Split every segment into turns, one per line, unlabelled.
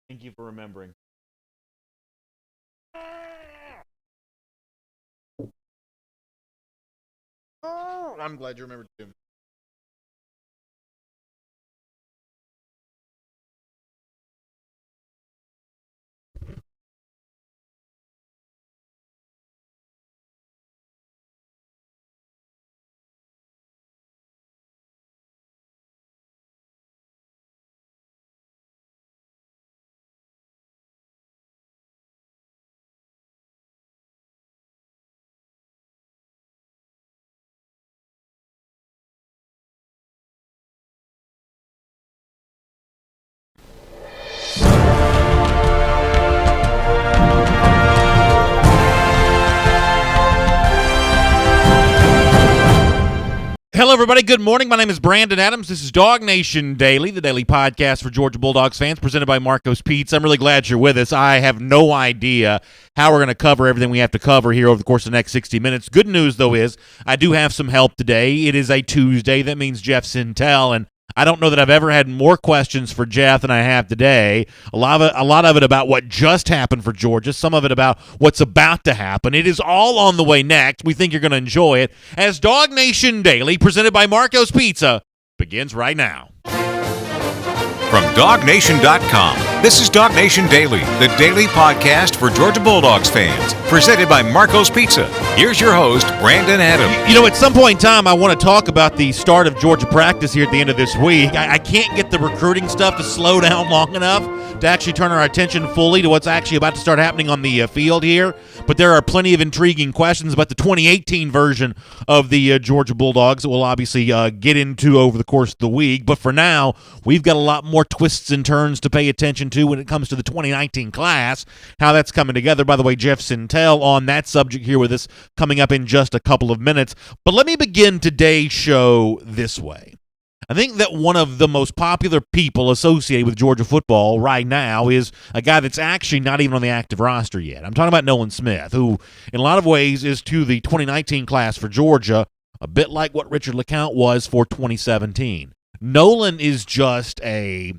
Thank you for remembering. Oh, I'm glad you remembered too. Hello, everybody. Good morning. My name is Brandon Adams. This is DawgNation Daily, the daily podcast for Georgia Bulldogs fans, presented by Marco's Pizza. I'm really glad you're with us. I have no idea how we're going to cover everything we have to cover here over the course of the next 60 minutes. Good news, though, is I do have some help today. It is a Tuesday. That means Jeff Sentell, and I don't know that I've ever had more questions for Jeff than I have today. A lot of it about what just happened for Georgia, some of it about what's about to happen. It is all on the way next. We think you're going to enjoy it as DawgNation Daily, presented by Marco's Pizza, begins right now.
From DawgNation.com, this is DawgNation Daily, the daily podcast for Georgia Bulldogs fans, presented by Marco's Pizza. Here's your host, Brandon Adams.
You know, at some point in time, I want to talk about the start of Georgia practice here at the end of this week. I can't get the recruiting stuff to slow down long enough to actually turn our attention fully to what's actually about to start happening on the field here. But there are plenty of intriguing questions about the 2018 version of the Georgia Bulldogs that we'll obviously get into over the course of the week. But for now, we've got a lot more twists and turns to pay attention to when it comes to the 2019 class, how that's coming together. By the way, Jeff Sentell on that subject here with us coming up in just a couple of minutes. But let me begin today's show this way. I think that one of the most popular people associated with Georgia football right now is a guy that's actually not even on the active roster yet. I'm talking about Nolan Smith, who in a lot of ways is to the 2019 class for Georgia a bit like what Richard LeCounte was for 2017. Nolan is just a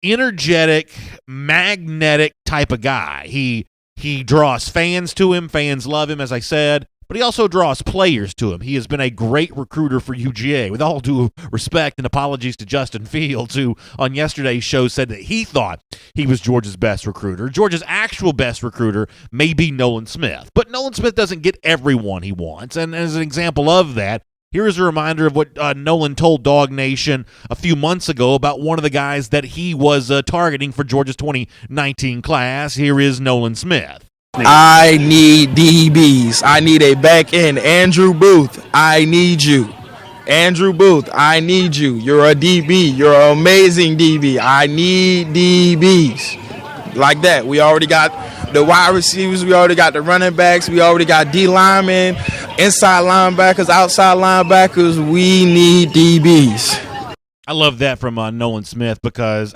energetic, magnetic type of guy. He draws fans to him. Fans love him, as I said. But he also draws players to him. He has been a great recruiter for UGA. With all due respect and apologies to Justin Fields, who on yesterday's show said that he thought he was Georgia's best recruiter. Georgia's actual best recruiter may be Nolan Smith. But Nolan Smith doesn't get everyone he wants. And as an example of that, here is a reminder of what Nolan told DawgNation a few months ago about one of the guys that he was targeting for Georgia's 2019 class. Here is Nolan Smith.
I need DBs. I need a back end. Andrew Booth, I need you. Andrew Booth, I need you. You're a DB. You're an amazing DB. I need DBs. Like that. We already got the wide receivers. We already got the running backs. We already got D linemen, inside linebackers, outside linebackers. We need DBs.
I love that from Nolan Smith because,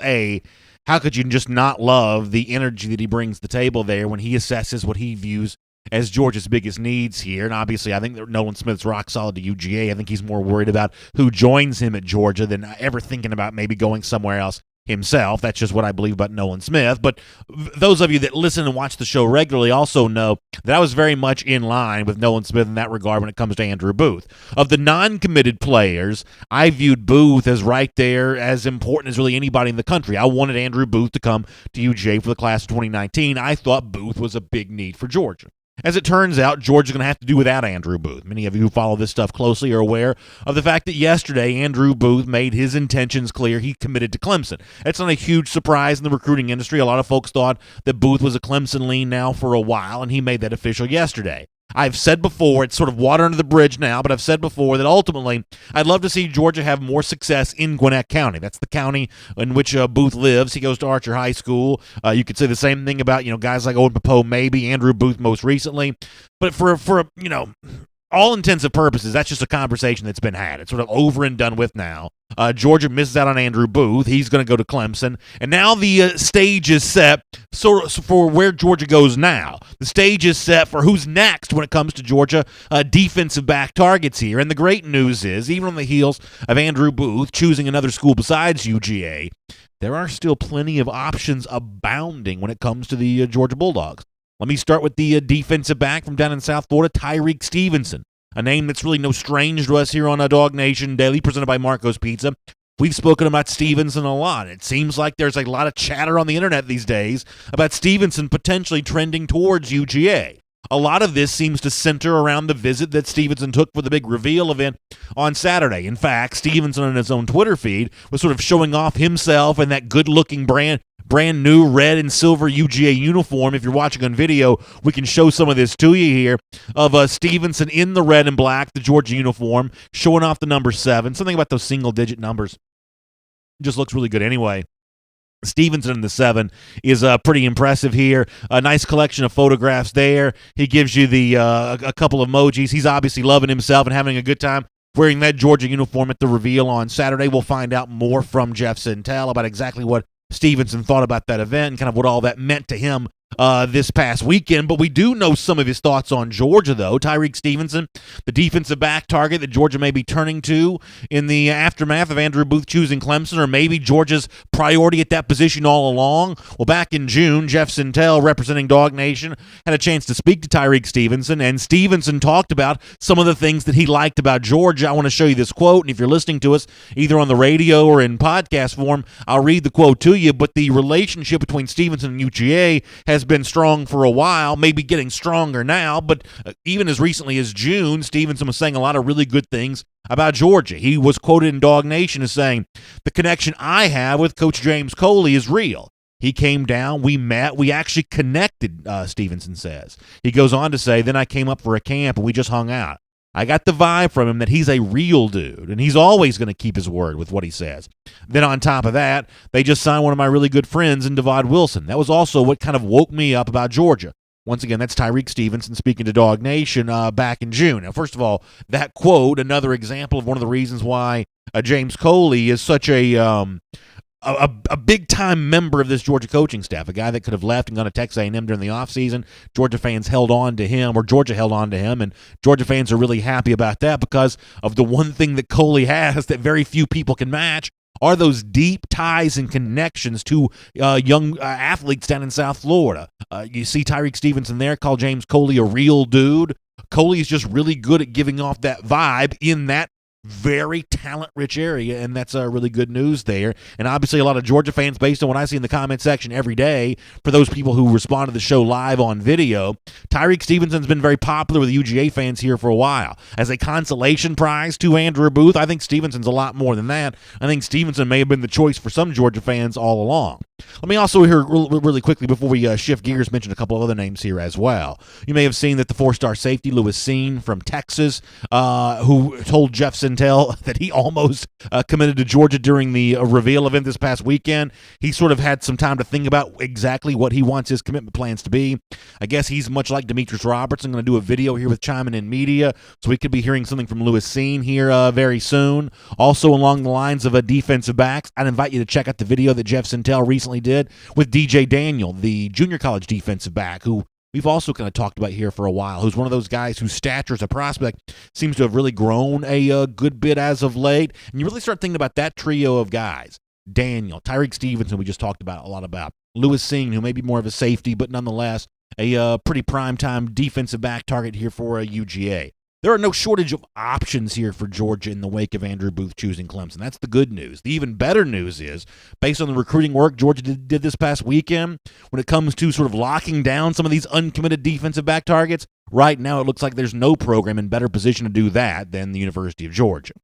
how could you just not love the energy that he brings to the table there when he assesses what he views as Georgia's biggest needs here? And obviously, I think that Nolan Smith's rock solid to UGA. I think he's more worried about who joins him at Georgia than ever thinking about maybe going somewhere else himself. That's just what I believe about Nolan Smith. But those of you that listen and watch the show regularly also know that I was very much in line with Nolan Smith in that regard when it comes to Andrew Booth. Of the non-committed players, I viewed Booth as right there, as important as really anybody in the country. I wanted Andrew Booth to come to UGA for the class of 2019. I thought Booth was a big need for Georgia. As it turns out, Georgia's going to have to do without Andrew Booth. Many of you who follow this stuff closely are aware of the fact that yesterday Andrew Booth made his intentions clear. He committed to Clemson. That's not a huge surprise in the recruiting industry. A lot of folks thought that Booth was a Clemson lean now for a while, and he made that official yesterday. I've said before, it's sort of water under the bridge now, but I've said before that ultimately I'd love to see Georgia have more success in Gwinnett County. That's the county in which Booth lives. He goes to Archer High School. You could say the same thing about, guys like Owen Popo, maybe Andrew Booth most recently. But for all intents and purposes, that's just a conversation that's been had. It's sort of over and done with now. Georgia misses out on Andrew Booth. He's going to go to Clemson. And now the stage is set for where Georgia goes now. The stage is set for who's next when it comes to Georgia defensive back targets here. And the great news is, even on the heels of Andrew Booth choosing another school besides UGA, there are still plenty of options abounding when it comes to the Georgia Bulldogs. Let me start with the defensive back from down in South Florida, Tyreek Stevenson. A name that's really no strange to us here on DawgNation Daily, presented by Marco's Pizza. We've spoken about Stevenson a lot. It seems like there's a lot of chatter on the internet these days about Stevenson potentially trending towards UGA. A lot of this seems to center around the visit that Stevenson took for the big reveal event on Saturday. In fact, Stevenson on his own Twitter feed was sort of showing off himself in that good-looking brand new red and silver UGA uniform. If you're watching on video, we can show some of this to you here of Stevenson in the red and black, the Georgia uniform, showing off the number 7. Something about those single-digit numbers just looks really good anyway. Stevenson in the 7 is pretty impressive here. A nice collection of photographs there. He gives you the a couple of emojis. He's obviously loving himself and having a good time wearing that Georgia uniform at the reveal on Saturday. We'll find out more from Jeff Sentell about exactly what Stevenson thought about that event and kind of what all that meant to him this past weekend. But we do know some of his thoughts on Georgia, though. Tyreek Stevenson, the defensive back target that Georgia may be turning to in the aftermath of Andrew Booth choosing Clemson, or maybe Georgia's priority at that position all along. Well, back in June, Jeff Sentell, representing DawgNation, had a chance to speak to Tyreek Stevenson, and Stevenson talked about some of the things that he liked about Georgia. I want to show you this quote, and if you're listening to us either on the radio or in podcast form, I'll read the quote to you. But the relationship between Stevenson and UGA has been strong for a while, maybe getting stronger now, but even as recently as June, Stevenson was saying a lot of really good things about Georgia. He was quoted in DawgNation as saying, "The connection I have with Coach James Coley is real. He came down, we met, we actually connected," Stevenson says. He goes on to say, "Then I came up for a camp and we just hung out. I got the vibe from him that he's a real dude, and he's always going to keep his word with what he says." Then on top of that, they just signed one of my really good friends in Devod Wilson. That was also what kind of woke me up about Georgia. Once again, that's Tyreek Stevenson speaking to DawgNation back in June. Now, first of all, that quote, another example of one of the reasons why James Coley is such a big-time member of this Georgia coaching staff, a guy that could have left and gone to Texas A&M during the offseason. Georgia fans held on to him, or Georgia held on to him, and Georgia fans are really happy about that because of the one thing that Coley has that very few people can match are those deep ties and connections to young athletes down in South Florida. You see Tyreek Stevenson there call James Coley a real dude. Coley is just really good at giving off that vibe in that very talent-rich area, and that's really good news there. And obviously a lot of Georgia fans, based on what I see in the comment section every day, for those people who respond to the show live on video, Tyreek Stevenson's been very popular with UGA fans here for a while. As a consolation prize to Andrew Booth, I think Stevenson's a lot more than that. I think Stevenson may have been the choice for some Georgia fans all along. Let me also here really quickly before we shift gears mention a couple of other names here as well. You may have seen that the 4-star safety Lewis Seen from Texas, who told Jeff Sentell that he almost committed to Georgia during the reveal event this past weekend. He sort of had some time to think about exactly what he wants his commitment plans to be. I guess he's much like Demetrius Robertson, going to do a video here with Chiming In Media, so we could be hearing something from Lewis Seen here very soon. Also along the lines of defensive backs, I'd invite you to check out the video that Jeff Sentell recently did with DJ Daniel, the junior college defensive back, who we've also kind of talked about here for a while, who's one of those guys whose stature as a prospect seems to have really grown a good bit as of late. And you really start thinking about that trio of guys. Daniel, Tyreek Stevenson, we just talked about a lot about. Lewis Seen, who may be more of a safety, but nonetheless a pretty prime-time defensive back target here for UGA. There are no shortage of options here for Georgia in the wake of Andrew Booth choosing Clemson. That's the good news. The even better news is, based on the recruiting work Georgia did this past weekend, when it comes to sort of locking down some of these uncommitted defensive back targets, right now it looks like there's no program in better position to do that than the University of Georgia.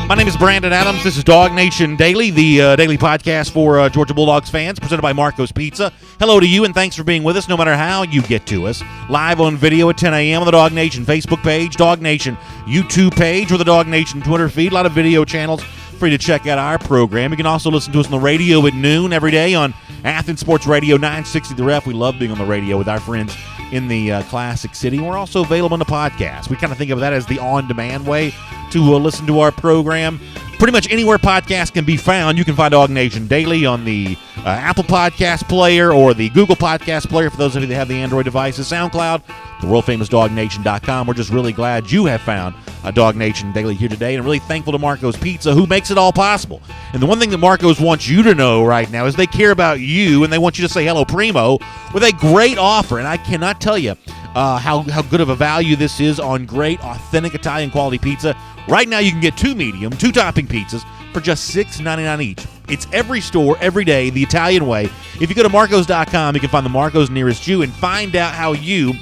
My name is Brandon Adams. This is DawgNation Daily, the daily podcast for Georgia Bulldogs fans, presented by Marco's Pizza. Hello to you, and thanks for being with us, no matter how you get to us. Live on video at 10 a.m. on the DawgNation Facebook page, DawgNation YouTube page, or the DawgNation Twitter feed. A lot of video channels free to check out our program. You can also listen to us on the radio at noon every day on Athens Sports Radio 960 The Ref. We love being on the radio with our friends in the Classic City. We're also available on the podcast. We kind of think of that as the on-demand way to listen to our program. Pretty much anywhere podcasts can be found, you can find DawgNation Daily on the Apple Podcast Player or the Google Podcast Player for those of you that have the Android devices, SoundCloud, the world-famous DawgNation.com. We're just really glad you have found DawgNation Daily here today, and really thankful to Marco's Pizza, who makes it all possible. And the one thing that Marco's wants you to know right now is they care about you, and they want you to say hello, Primo, with a great offer. And I cannot tell you how good of a value this is on great, authentic Italian quality pizza. Right now, you can get 2 medium, 2 topping pizzas for just $6.99 each. It's every store, every day, the Italian way. If you go to Marcos.com, you can find the Marcos nearest you and find out how you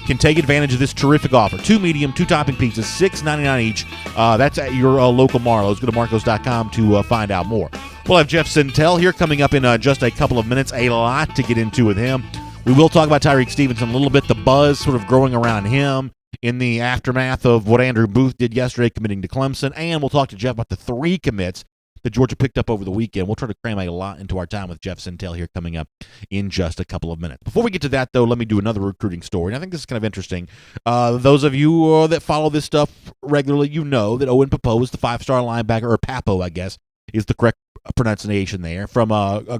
can take advantage of this terrific offer. 2 medium, 2 topping pizzas, $6.99 each. That's at your local Marlowe's. Go to Marcos.com to find out more. We'll have Jeff Sentell here coming up in just a couple of minutes. A lot to get into with him. We will talk about Tyreek Stevenson a little bit, the buzz sort of growing around him in the aftermath of what Andrew Booth did yesterday, committing to Clemson, and we'll talk to Jeff about the 3 commits that Georgia picked up over the weekend. We'll try to cram a lot into our time with Jeff Sentell here coming up in just a couple of minutes. Before we get to that, though, let me do another recruiting story, and I think this is kind of interesting. Those of you that follow this stuff regularly, you know that Owen Pappoe is the 5-star linebacker, or Papo, I guess, is the correct pronunciation there, from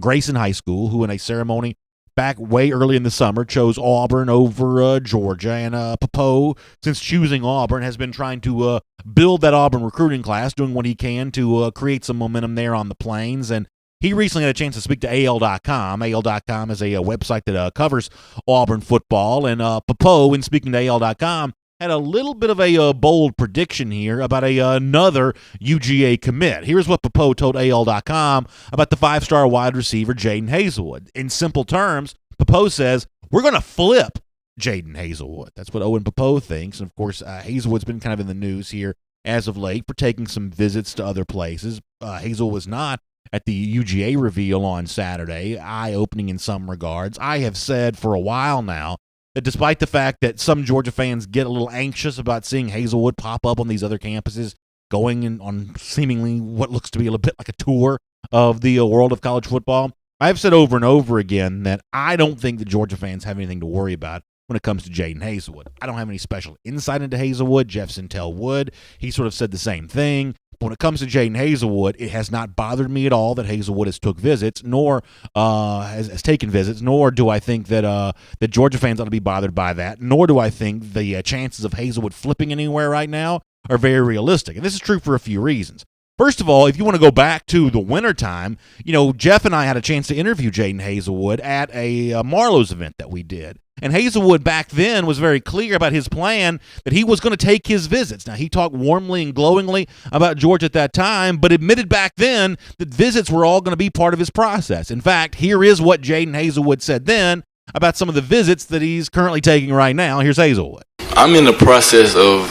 Grayson High School, who in a ceremony back way early in the summer chose Auburn over Georgia. And Pappoe, since choosing Auburn, has been trying to build that Auburn recruiting class, doing what he can to create some momentum there on the Plains. And he recently had a chance to speak to AL.com. AL.com is a website that covers Auburn football. And Pappoe, in speaking to AL.com, had a little bit of a bold prediction here about another UGA commit. Here's what Pappoe told AL.com about the 5-star wide receiver Jadon Haselwood. In simple terms, Pappoe says, we're going to flip Jadon Haselwood. That's what Owen Pappoe thinks. And, of course, Haselwood's been kind of in the news here as of late for taking some visits to other places. Haselwood was not at the UGA reveal on Saturday, eye-opening in some regards. I have said for a while now that despite the fact that some Georgia fans get a little anxious about seeing Haselwood pop up on these other campuses, going on seemingly what looks to be a little bit like a tour of the world of college football, I've said over and over again that I don't think that Georgia fans have anything to worry about when it comes to Jadon Haselwood. I don't have any special insight into Haselwood. Jeff Sentell would. He sort of said the same thing. But when it comes to Jadon Haselwood, it has not bothered me at all that Haselwood has took visits, nor has taken visits, nor do I think that that Georgia fans ought to be bothered by that, nor do I think the chances of Haselwood flipping anywhere right now are very realistic. And this is true for a few reasons. First of all, if you want to go back to the wintertime, Jeff and I had a chance to interview Jadon Haselwood at a Marlowe's event that we did. And Haselwood back then was very clear about his plan that he was going to take his visits. Now, he talked warmly and glowingly about Georgia at that time, but admitted back then that visits were all going to be part of his process. In fact, here is what Jadon Haselwood said then about some of the visits that he's currently taking right now. Here's Haselwood.
I'm in the process of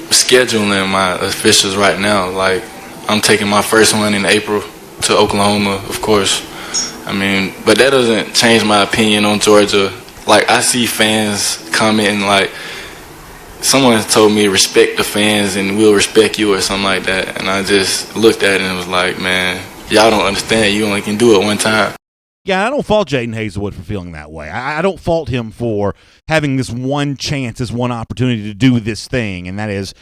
scheduling my officials right now. Like, I'm taking my first one in April to Oklahoma, of course. But that doesn't change my opinion on Georgia. Like, I see fans commenting, like, someone told me respect the fans and we'll respect you or something like that. And I just looked at it and was like, man, y'all don't understand. You only can do it one time.
Yeah, I don't fault Jadon Haselwood for feeling that way. I don't fault him for having this one chance, this one opportunity to do this thing, and that is,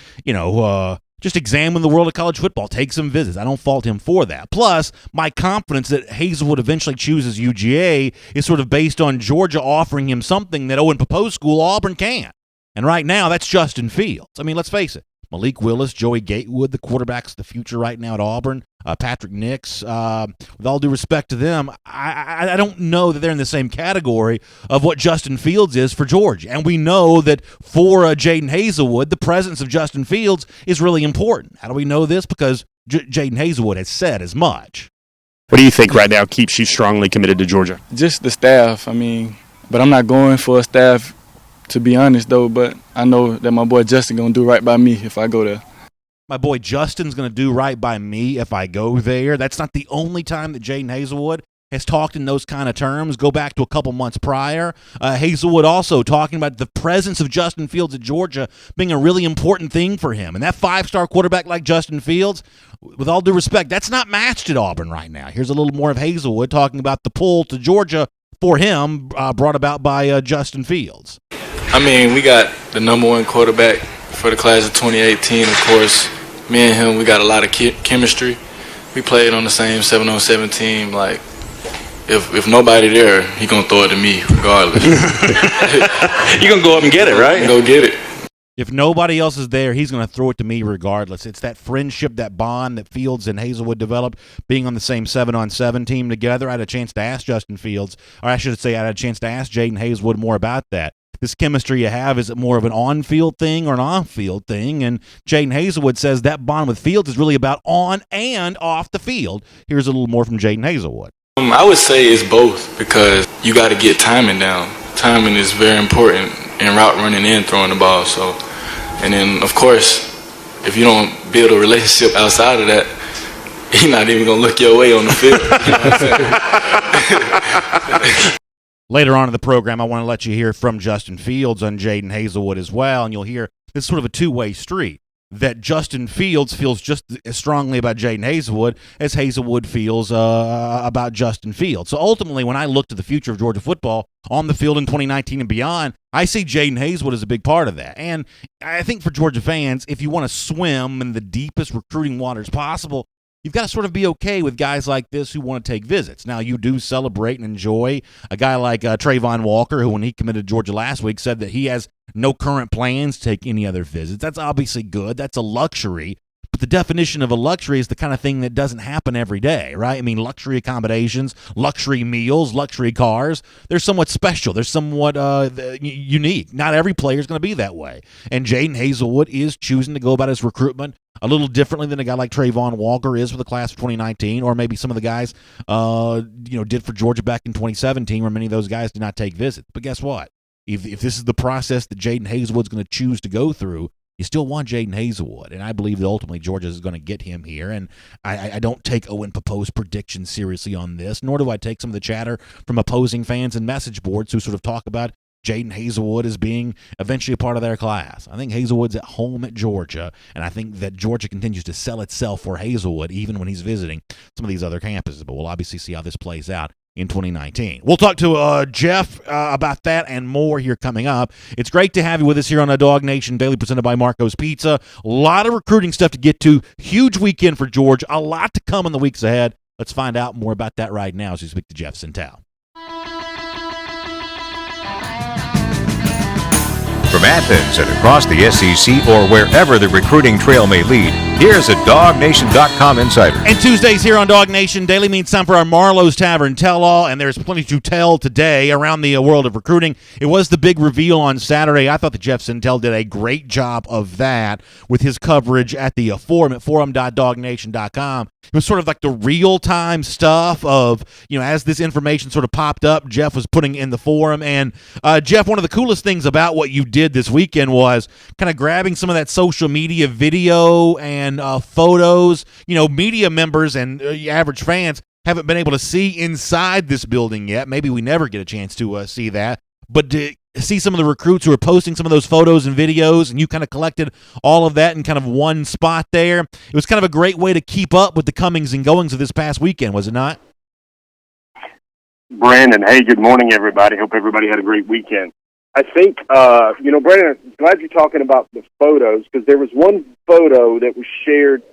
just examine the world of college football, take some visits. I don't fault him for that. Plus, my confidence that Haselwood eventually chooses UGA is sort of based on Georgia offering him something that Owen Pappoe's school, Auburn, can't. And right now, that's Justin Fields. Let's face it. Malik Willis, Joey Gatewood, the quarterbacks of the future right now at Auburn, Patrick Nix, with all due respect to them, I don't know that they're in the same category of what Justin Fields is for Georgia. And we know that for Jadon Haselwood, the presence of Justin Fields is really important. How do we know this? Because Jadon Haselwood has said as much.
What do you think right now keeps you strongly committed to Georgia?
Just the staff. But I'm not going for a staff, to be honest, though. But I know that my boy Justin going to do right by me if I go there.
My boy Justin's going to do right by me if I go there. That's not the only time that Jadon Haselwood has talked in those kind of terms. Go back to a couple months prior. Haselwood also talking about the presence of Justin Fields at Georgia being a really important thing for him. And that 5-star quarterback like Justin Fields, with all due respect, that's not matched at Auburn right now. Here's a little more of Haselwood talking about the pull to Georgia for him brought about by Justin Fields.
I mean, we got the number one quarterback for the class of 2018, of course. Me and him, we got a lot of chemistry. We played on the same 7-on-7 team. Like, if nobody there, he gonna throw it to me regardless.
You gonna go up and get it, right?
Go get it.
If nobody else is there, he's going to throw it to me regardless. It's that friendship, that bond that Fields and Haselwood developed, being on the same 7-on-7 team together. I had a chance to ask Justin Fields, or I should say I had a chance to ask Jadon Haselwood more about that. This chemistry you have, is it more of an on-field thing or an off-field thing? And Jadon Haselwood says that bond with Fields is really about on and off the field. Here's a little more from Jadon Haselwood.
I would say it's both because you got to get timing down. Timing is very important in route running and throwing the ball. So, and then of course, if you don't build a relationship outside of that, he's not even gonna look your way on the field. You know what I'm saying?
Later on in the program, I want to let you hear from Justin Fields on Jadon Haselwood as well, and you'll hear this sort of a two-way street. That Justin Fields feels just as strongly about Jadon Haselwood as Haselwood feels about Justin Fields. So ultimately, when I look to the future of Georgia football on the field in 2019 and beyond, I see Jadon Haselwood as a big part of that. And I think for Georgia fans, if you want to swim in the deepest recruiting waters possible, you've got to sort of be okay with guys like this who want to take visits. Now, you do celebrate and enjoy a guy like Trayvon Walker, who when he committed to Georgia last week said that he has no current plans to take any other visits. That's obviously good. That's a luxury. But the definition of a luxury is the kind of thing that doesn't happen every day, right? I mean, luxury accommodations, luxury meals, luxury cars, they're somewhat special. They're somewhat unique. Not every player is going to be that way. And Jadon Haselwood is choosing to go about his recruitment a little differently than a guy like Trayvon Walker is for the class of 2019, or maybe some of the guys did for Georgia back in 2017, where many of those guys did not take visits. But guess what? If this is the process that Jadon Haselwood's going to choose to go through, you still want Jadon Haselwood, and I believe that ultimately Georgia is going to get him here. And I don't take Owen Popo's predictions seriously on this, nor do I take some of the chatter from opposing fans and message boards who sort of talk about Jadon Haselwood as being eventually a part of their class. I think Haselwood's at home at Georgia, and I think that Georgia continues to sell itself for Haselwood even when he's visiting some of these other campuses. But we'll obviously see how this plays out in 2019. We'll talk to Jeff about that and more here coming up. It's great to have you with us here on DawgNation Daily, presented by Marco's Pizza. A lot of recruiting stuff to get to. Huge weekend for Georgia. A lot to come in the weeks ahead. Let's find out more about that right now as we speak to Jeff Sentell.
From Athens and across the SEC or wherever the recruiting trail may lead, here's a DawgNation.com insider.
And Tuesdays here on DawgNation Daily means time for our Marlowe's Tavern tell-all, and there's plenty to tell today around the world of recruiting. It was the big reveal on Saturday. I thought that Jeff Sentell did a great job of that with his coverage at the forum at forum.DawgNation.com. It was sort of like the real-time stuff of, as this information sort of popped up, Jeff was putting in the forum. And, Jeff, one of the coolest things about what you did this weekend was kind of grabbing some of that social media video and photos. Media members and average fans haven't been able to see inside this building yet. Maybe we never get a chance to see that. But to see some of the recruits who are posting some of those photos and videos, and you kind of collected all of that in kind of one spot there. It was kind of a great way to keep up with the comings and goings of this past weekend, was it not?
Brandon, hey, good morning, everybody. Hope everybody had a great weekend. I think, Brandon, I'm glad you're talking about the photos, because there was one photo that was shared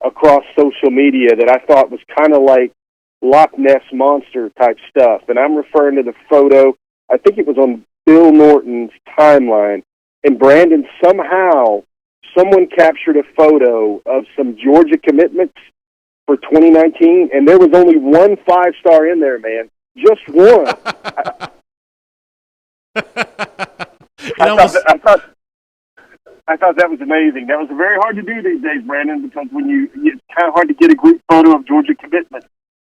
across social media that I thought was kind of like Loch Ness Monster type stuff. And I'm referring to the photo, I think it was on Bill Norton's timeline. And Brandon, somehow, someone captured a photo of some Georgia commitments for 2019, and there was only one 5-star in there, man. Just one. I thought that was amazing. That was very hard to do these days, Brandon, because it's kind of hard to get a group photo of Georgia commitment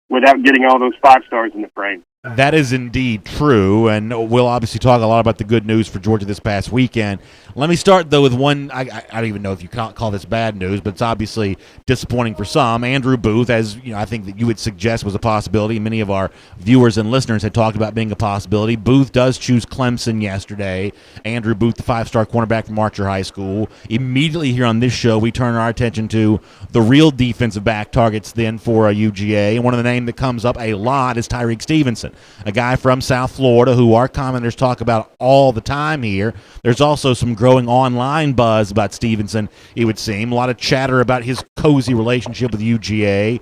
without getting all those 5 stars in the frame.
That is indeed true, and we'll obviously talk a lot about the good news for Georgia this past weekend. Let me start, though, with one. I don't even know if you call this bad news, but it's obviously disappointing for some. Andrew Booth, as you know, I think that you would suggest was a possibility. Many of our viewers and listeners had talked about being a possibility. Booth does choose Clemson yesterday. Andrew Booth, the five-star cornerback from Archer High School. Immediately here on this show, we turn our attention to the real defensive back targets then for UGA, and one of the names that comes up a lot is Tyreek Stevenson, a guy from South Florida who our commenters talk about all the time here. There's also some growing online buzz about Stevenson, it would seem. A lot of chatter about his cozy relationship with UGA.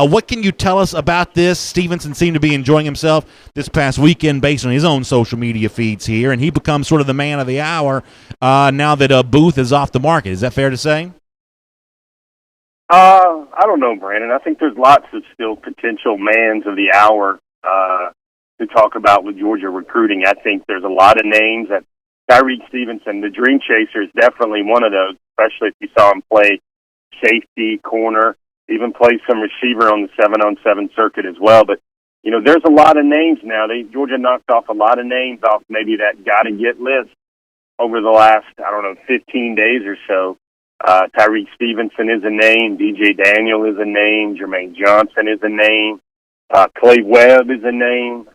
What can you tell us about this? Stevenson seemed to be enjoying himself this past weekend based on his own social media feeds here, and he becomes sort of the man of the hour now that Booth is off the market. Is that fair to say?
I don't know, Brandon. I think there's lots of still potential mans of the hour to talk about with Georgia recruiting. I think there's a lot of names. That Tyreek Stevenson, the dream chaser, is definitely one of those, especially if you saw him play safety, corner, even play some receiver on the 7-on-7 circuit as well. But, you know, there's a lot of names now. Georgia knocked off a lot of names off maybe that got-to-get list over the last, 15 days or so. Tyreek Stevenson is a name. DJ Daniel is a name. Jermaine Johnson is a name. Clay Webb is a name.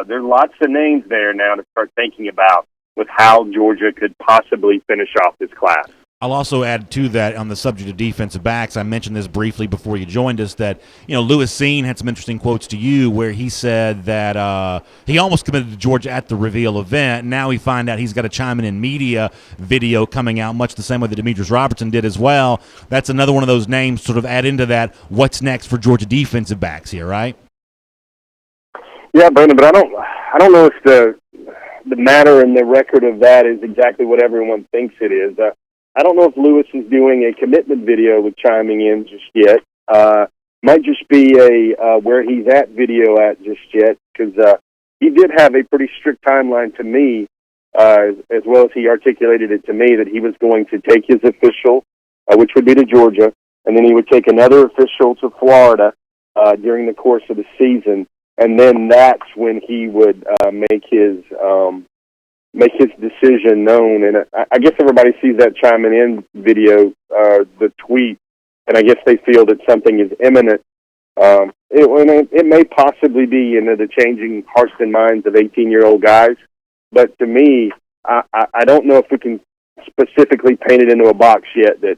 There's lots of names there now to start thinking about with how Georgia could possibly finish off this class.
I'll also add to that on the subject of defensive backs. I mentioned this briefly before you joined us that, you know, Lewis Seen had some interesting quotes to you where he said that he almost committed to Georgia at the reveal event. Now we find out he's got a chiming in media video coming out, much the same way that Demetrius Robertson did as well. That's another one of those names to sort of add into that. What's next for Georgia defensive backs here, right?
Yeah, Brandon, but I don't know if the matter and the record of that is exactly what everyone thinks it is. I don't know if Lewis is doing a commitment video with chiming in just yet. Might just be a where he's at video at just yet, because he did have a pretty strict timeline to me, as well as he articulated it to me, that he was going to take his official, which would be to Georgia, and then he would take another official to Florida during the course of the season, and then that's when he would make his decision known. And I guess everybody sees that chiming in video, the tweet, and I guess they feel that something is imminent. It may possibly be, you know, the changing hearts and minds of 18-year-old guys, but to me, I don't know if we can specifically paint it into a box yet that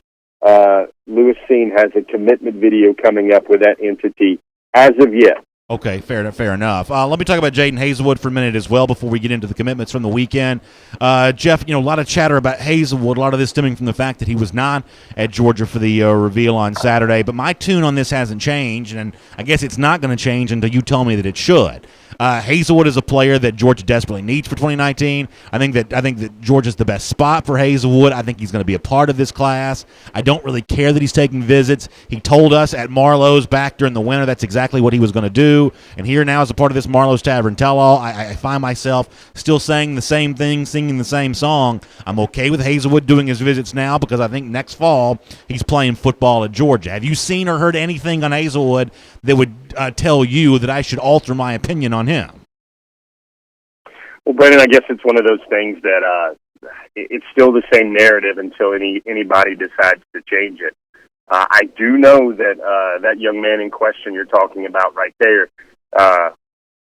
Lewis Seen has a commitment video coming up with that entity as of yet.
Okay, fair enough. Let me talk about Jadon Haselwood for a minute as well before we get into the commitments from the weekend. Jeff, you know, a lot of chatter about Haselwood, a lot of this stemming from the fact that he was not at Georgia for the reveal on Saturday. But my tune on this hasn't changed, and I guess it's not going to change until you tell me that it should. Haselwood is a player that Georgia desperately needs for 2019. I think that Georgia's the best spot for Haselwood. I think he's going to be a part of this class. I don't really care that he's taking visits. He told us at Marlowe's back during the winter that's exactly what he was going to do. And here now, as a part of this Marlowe's Tavern Tell-All, I find myself still saying the same thing, singing the same song. I'm okay with Haselwood doing his visits now because I think next fall he's playing football at Georgia. Have you seen or heard anything on Haselwood that would tell you that I should alter my opinion on him?
Well, Brandon, I guess it's one of those things that it's still the same narrative until anybody decides to change it. I do know that that young man in question you're talking about right there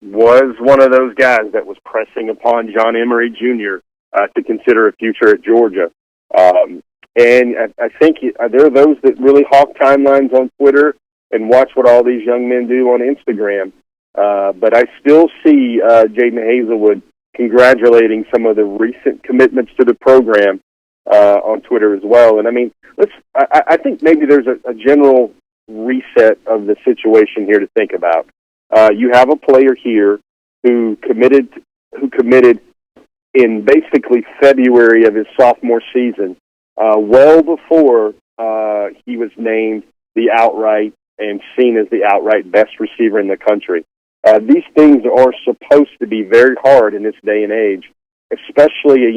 was one of those guys that was pressing upon John Emery Jr. To consider a future at Georgia. And I think there are those that really hawk timelines on Twitter and watch what all these young men do on Instagram. But I still see Jadon Haselwood congratulating some of the recent commitments to the program on Twitter as well. And I mean, I think maybe there's a general reset of the situation here to think about. You have a player here who committed in basically February of his sophomore season, well before he was named the outright and seen as the outright best receiver in the country. These things are supposed to be very hard in this day and age, especially a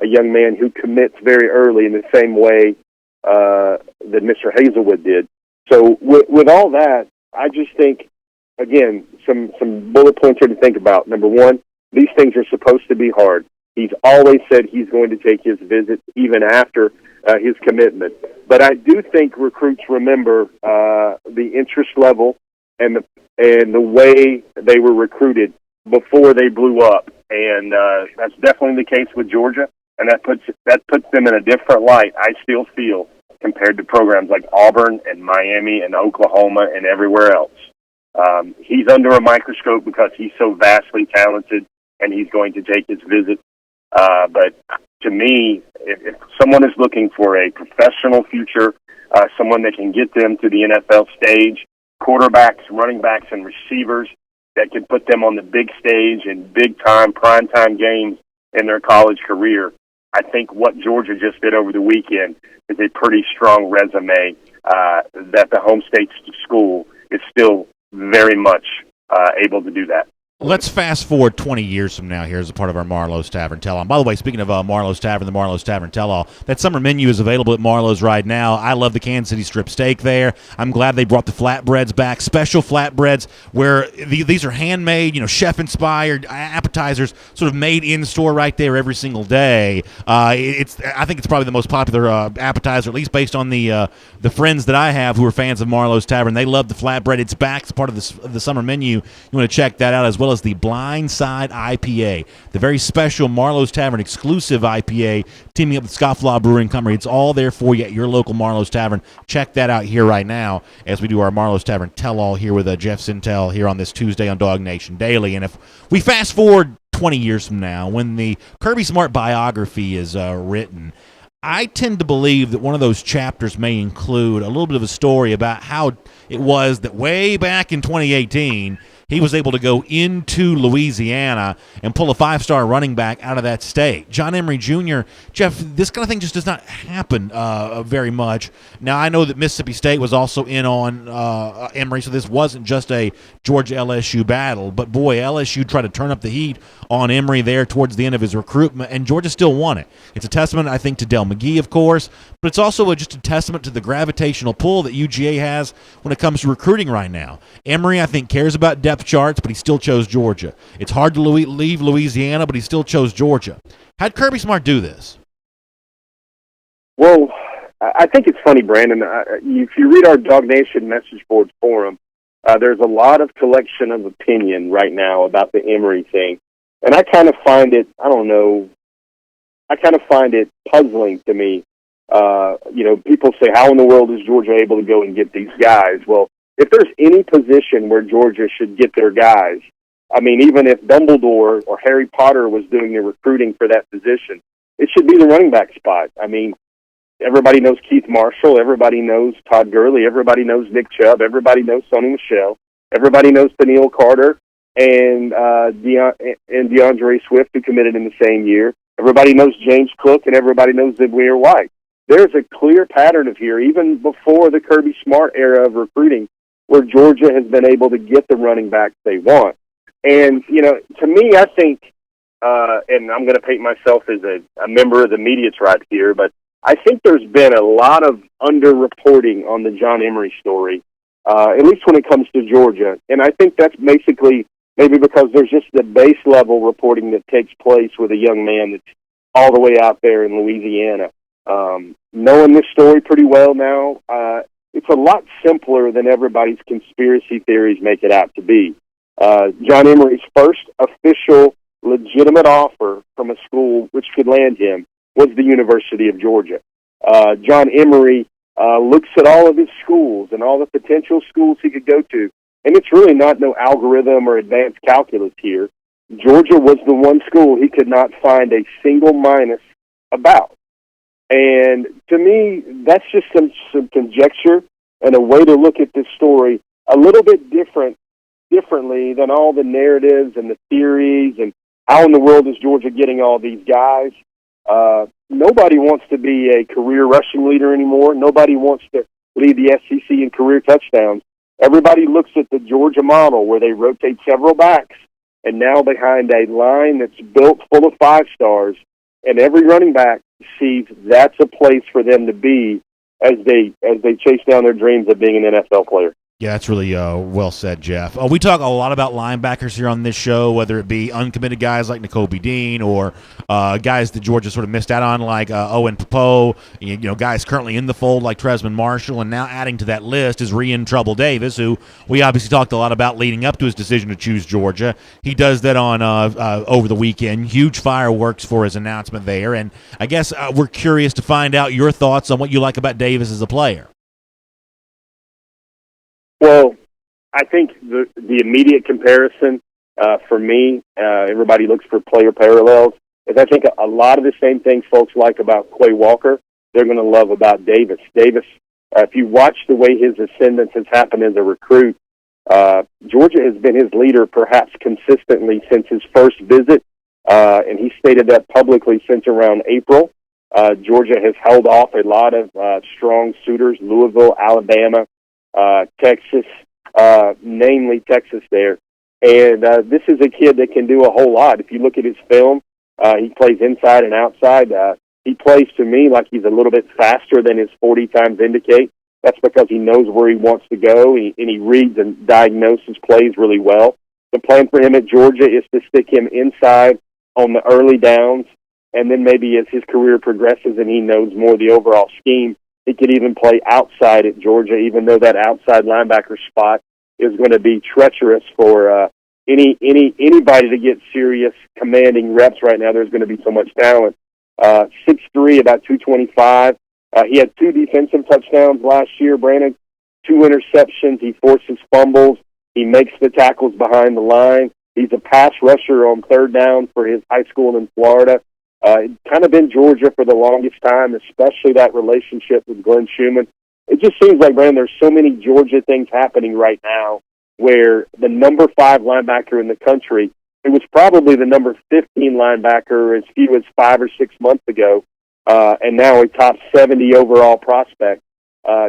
young man who commits very early in the same way that Mr. Haselwood did. So with all that, I just think again, some bullet points here to think about. Number one, these things are supposed to be hard. He's always said he's going to take his visits even after his commitment. But I do think recruits remember the interest level and the way they were recruited before they blew up, and that's definitely the case with Georgia. And that puts them in a different light, I still feel, compared to programs like Auburn and Miami and Oklahoma and everywhere else. He's under a microscope because he's so vastly talented, and he's going to take his visit. But to me, if someone is looking for a professional future, someone that can get them to the NFL stage, quarterbacks, running backs, and receivers that can put them on the big stage in big-time, prime-time games in their college career, I think what Georgia just did over the weekend is a pretty strong resume that the home state school is still very much able to do that.
Let's fast forward 20 years from now here as a part of our Marlowe's Tavern Tell-All. By the way, speaking of Marlowe's Tavern, the Marlowe's Tavern Tell-All, that summer menu is available at Marlowe's right now. I love the Kansas City strip steak there. I'm glad they brought the flatbreads back, special flatbreads where these are handmade, chef-inspired appetizers, sort of made in-store right there every single day. I think it's probably the most popular appetizer, at least based on the friends that I have who are fans of Marlowe's Tavern. They love the flatbread. It's back. It's part of the summer menu. You want to check that out, as well as the Blind Side IPA, the very special Marlowe's Tavern exclusive IPA, teaming up with Scofflaw Brewing Company. It's all there for you at your local Marlowe's Tavern. Check that out here right now as we do our Marlowe's Tavern Tell-All here with Jeff Sentell here on this Tuesday on DawgNation Daily. And if we fast forward 20 years from now, when the Kirby Smart biography is written, I tend to believe that one of those chapters may include a little bit of a story about how it was that way back in 2018, he was able to go into Louisiana and pull a 5-star running back out of that state. John Emery Jr., Jeff, this kind of thing just does not happen very much. Now, I know that Mississippi State was also in on Emery, so this wasn't just a Georgia-LSU battle. But, boy, LSU tried to turn up the heat on Emery there towards the end of his recruitment, and Georgia still won it. It's a testament, I think, to Del McGee, of course, but it's also just a testament to the gravitational pull that UGA has when it comes to recruiting right now. Emery, I think, cares about depth charts, but he still chose Georgia. It's hard to leave Louisiana, but he still chose Georgia. How'd Kirby Smart do this?
Well, I think it's funny, Brandon. If you read our DawgNation message board forum, there's a lot of collection of opinion right now about the Emery thing. And I kind of find it, puzzling to me. People say, how in the world is Georgia able to go and get these guys? Well, if there's any position where Georgia should get their guys, even if Dumbledore or Harry Potter was doing the recruiting for that position, it should be the running back spot. Everybody knows Keith Marshall. Everybody knows Todd Gurley. Everybody knows Nick Chubb. Everybody knows Sonny Michel. Everybody knows Daniil Carter and DeAndre Swift, who committed in the same year. Everybody knows James Cook, and everybody knows Xavier White. There's a clear pattern of here, even before the Kirby Smart era of recruiting, where Georgia has been able to get the running backs they want. And, to me, I think, and I'm going to paint myself as a member of the media tribe here, but I think there's been a lot of under-reporting on the John Emery story, at least when it comes to Georgia. And I think that's basically maybe because there's just the base-level reporting that takes place with a young man that's all the way out there in Louisiana. Knowing this story pretty well now, it's a lot simpler than everybody's conspiracy theories make it out to be. John Emery's first official legitimate offer from a school which could land him was the University of Georgia. John Emery looks at all of his schools and all the potential schools he could go to, and it's really not no algorithm or advanced calculus here. Georgia was the one school he could not find a single minus about. And to me, that's just some conjecture and a way to look at this story a little bit differently than all the narratives and the theories and how in the world is Georgia getting all these guys. Nobody wants to be a career rushing leader anymore. Nobody wants to lead the SEC in career touchdowns. Everybody looks at the Georgia model where they rotate several backs, and now behind a line that's built full of 5-stars, and every running back sees that's a place for them to be as they chase down their dreams of being an NFL player.
Yeah, that's really well said, Jeff. We talk a lot about linebackers here on this show, whether it be uncommitted guys like Nakobe Dean or guys that Georgia sort of missed out on like Owen Popo, guys currently in the fold like Tresman Marshall, and now adding to that list is Rian Trouble Davis, who we obviously talked a lot about leading up to his decision to choose Georgia. He does that on over the weekend. Huge fireworks for his announcement there, and I guess we're curious to find out your thoughts on what you like about Davis as a player.
Well, I think the immediate comparison for me, everybody looks for player parallels, is I think a lot of the same things folks like about Quay Walker, they're going to love about Davis. Davis, if you watch the way his ascendance has happened as a recruit, Georgia has been his leader perhaps consistently since his first visit, and he stated that publicly since around April. Georgia has held off a lot of strong suitors, Louisville, Alabama, Texas, namely Texas there. And this is a kid that can do a whole lot. If you look at his film, he plays inside and outside. He plays, to me, like he's a little bit faster than his 40 times indicate. That's because he knows where he wants to go, and he reads and diagnoses plays really well. The plan for him at Georgia is to stick him inside on the early downs, and then maybe as his career progresses and he knows more of the overall scheme, he could even play outside at Georgia, even though that outside linebacker spot is going to be treacherous for anybody to get serious commanding reps right now. There's going to be so much talent. 6'3", about 225. He had 2 defensive touchdowns last year, Brandon. 2 interceptions. He forces fumbles. He makes the tackles behind the line. He's a pass rusher on third down for his high school in Florida. Kind of been Georgia for the longest time, especially that relationship with Glenn Schumann. It just seems like, Brandon, there's so many Georgia things happening right now where the number 5 linebacker in the country, it was probably the number 15 linebacker as few as 5 or 6 months ago, and now a top 70 overall prospect,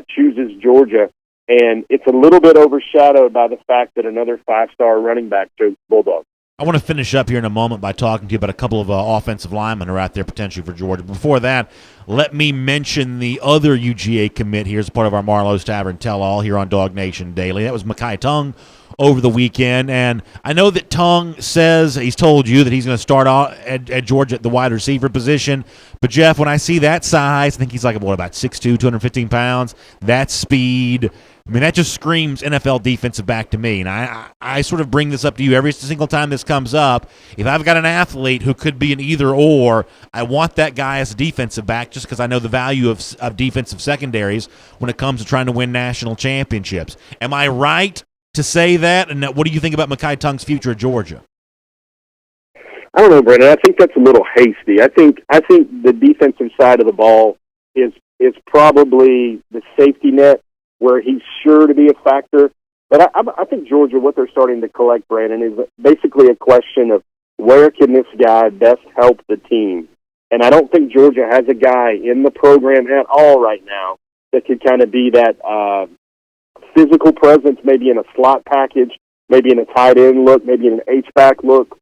chooses Georgia. And it's a little bit overshadowed by the fact that another 5-star running back chose Bulldogs.
I want to finish up here in a moment by talking to you about a couple of offensive linemen who are out there potentially for Georgia. Before that, let me mention the other UGA commit here as part of our Marlowe's Tavern tell-all here on DawgNation Daily. That was Makiya Tongue over the weekend, and I know that Tongue says he's told you that he's going to start out at Georgia at the wide receiver position. But, Jeff, when I see that size, I think he's like, about 6'2", 215 pounds, that speed – I mean, that just screams NFL defensive back to me. And I sort of bring this up to you every single time this comes up. If I've got an athlete who could be an either-or, I want that guy as a defensive back just because I know the value of defensive secondaries when it comes to trying to win national championships. Am I right to say that? And what do you think about Makiya Tongue's future at Georgia?
I don't know, Brandon. I think that's a little hasty. I think the defensive side of the ball is probably the safety net where he's sure to be a factor. But I think Georgia, what they're starting to collect, Brandon, is basically a question of where can this guy best help the team. And I don't think Georgia has a guy in the program at all right now that could kind of be that physical presence, maybe in a slot package, maybe in a tight end look, maybe in an H-back look,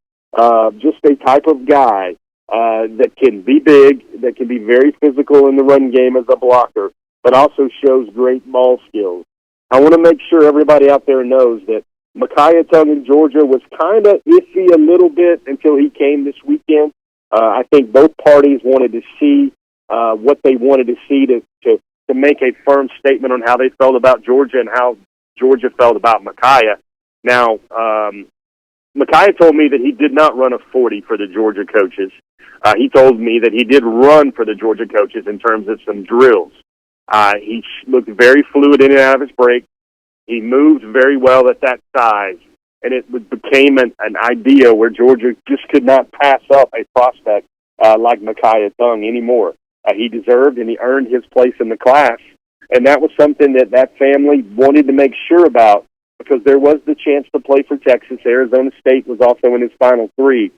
just a type of guy that can be big, that can be very physical in the run game as a blocker, but also shows great ball skills. I want to make sure everybody out there knows that Makiya Tongue in Georgia was kind of iffy a little bit until he came this weekend. I think both parties wanted to see what they wanted to see to make a firm statement on how they felt about Georgia and how Georgia felt about Makiya. Now, Makiya told me that he did not run a 40 for the Georgia coaches. He told me that he did run for the Georgia coaches in terms of some drills. He looked very fluid in and out of his break. He moved very well at that size, and it became an idea where Georgia just could not pass up a prospect like Makiya Tongue anymore. He deserved and he earned his place in the class, and that was something that family wanted to make sure about because there was the chance to play for Texas. Arizona State was also in his final 3.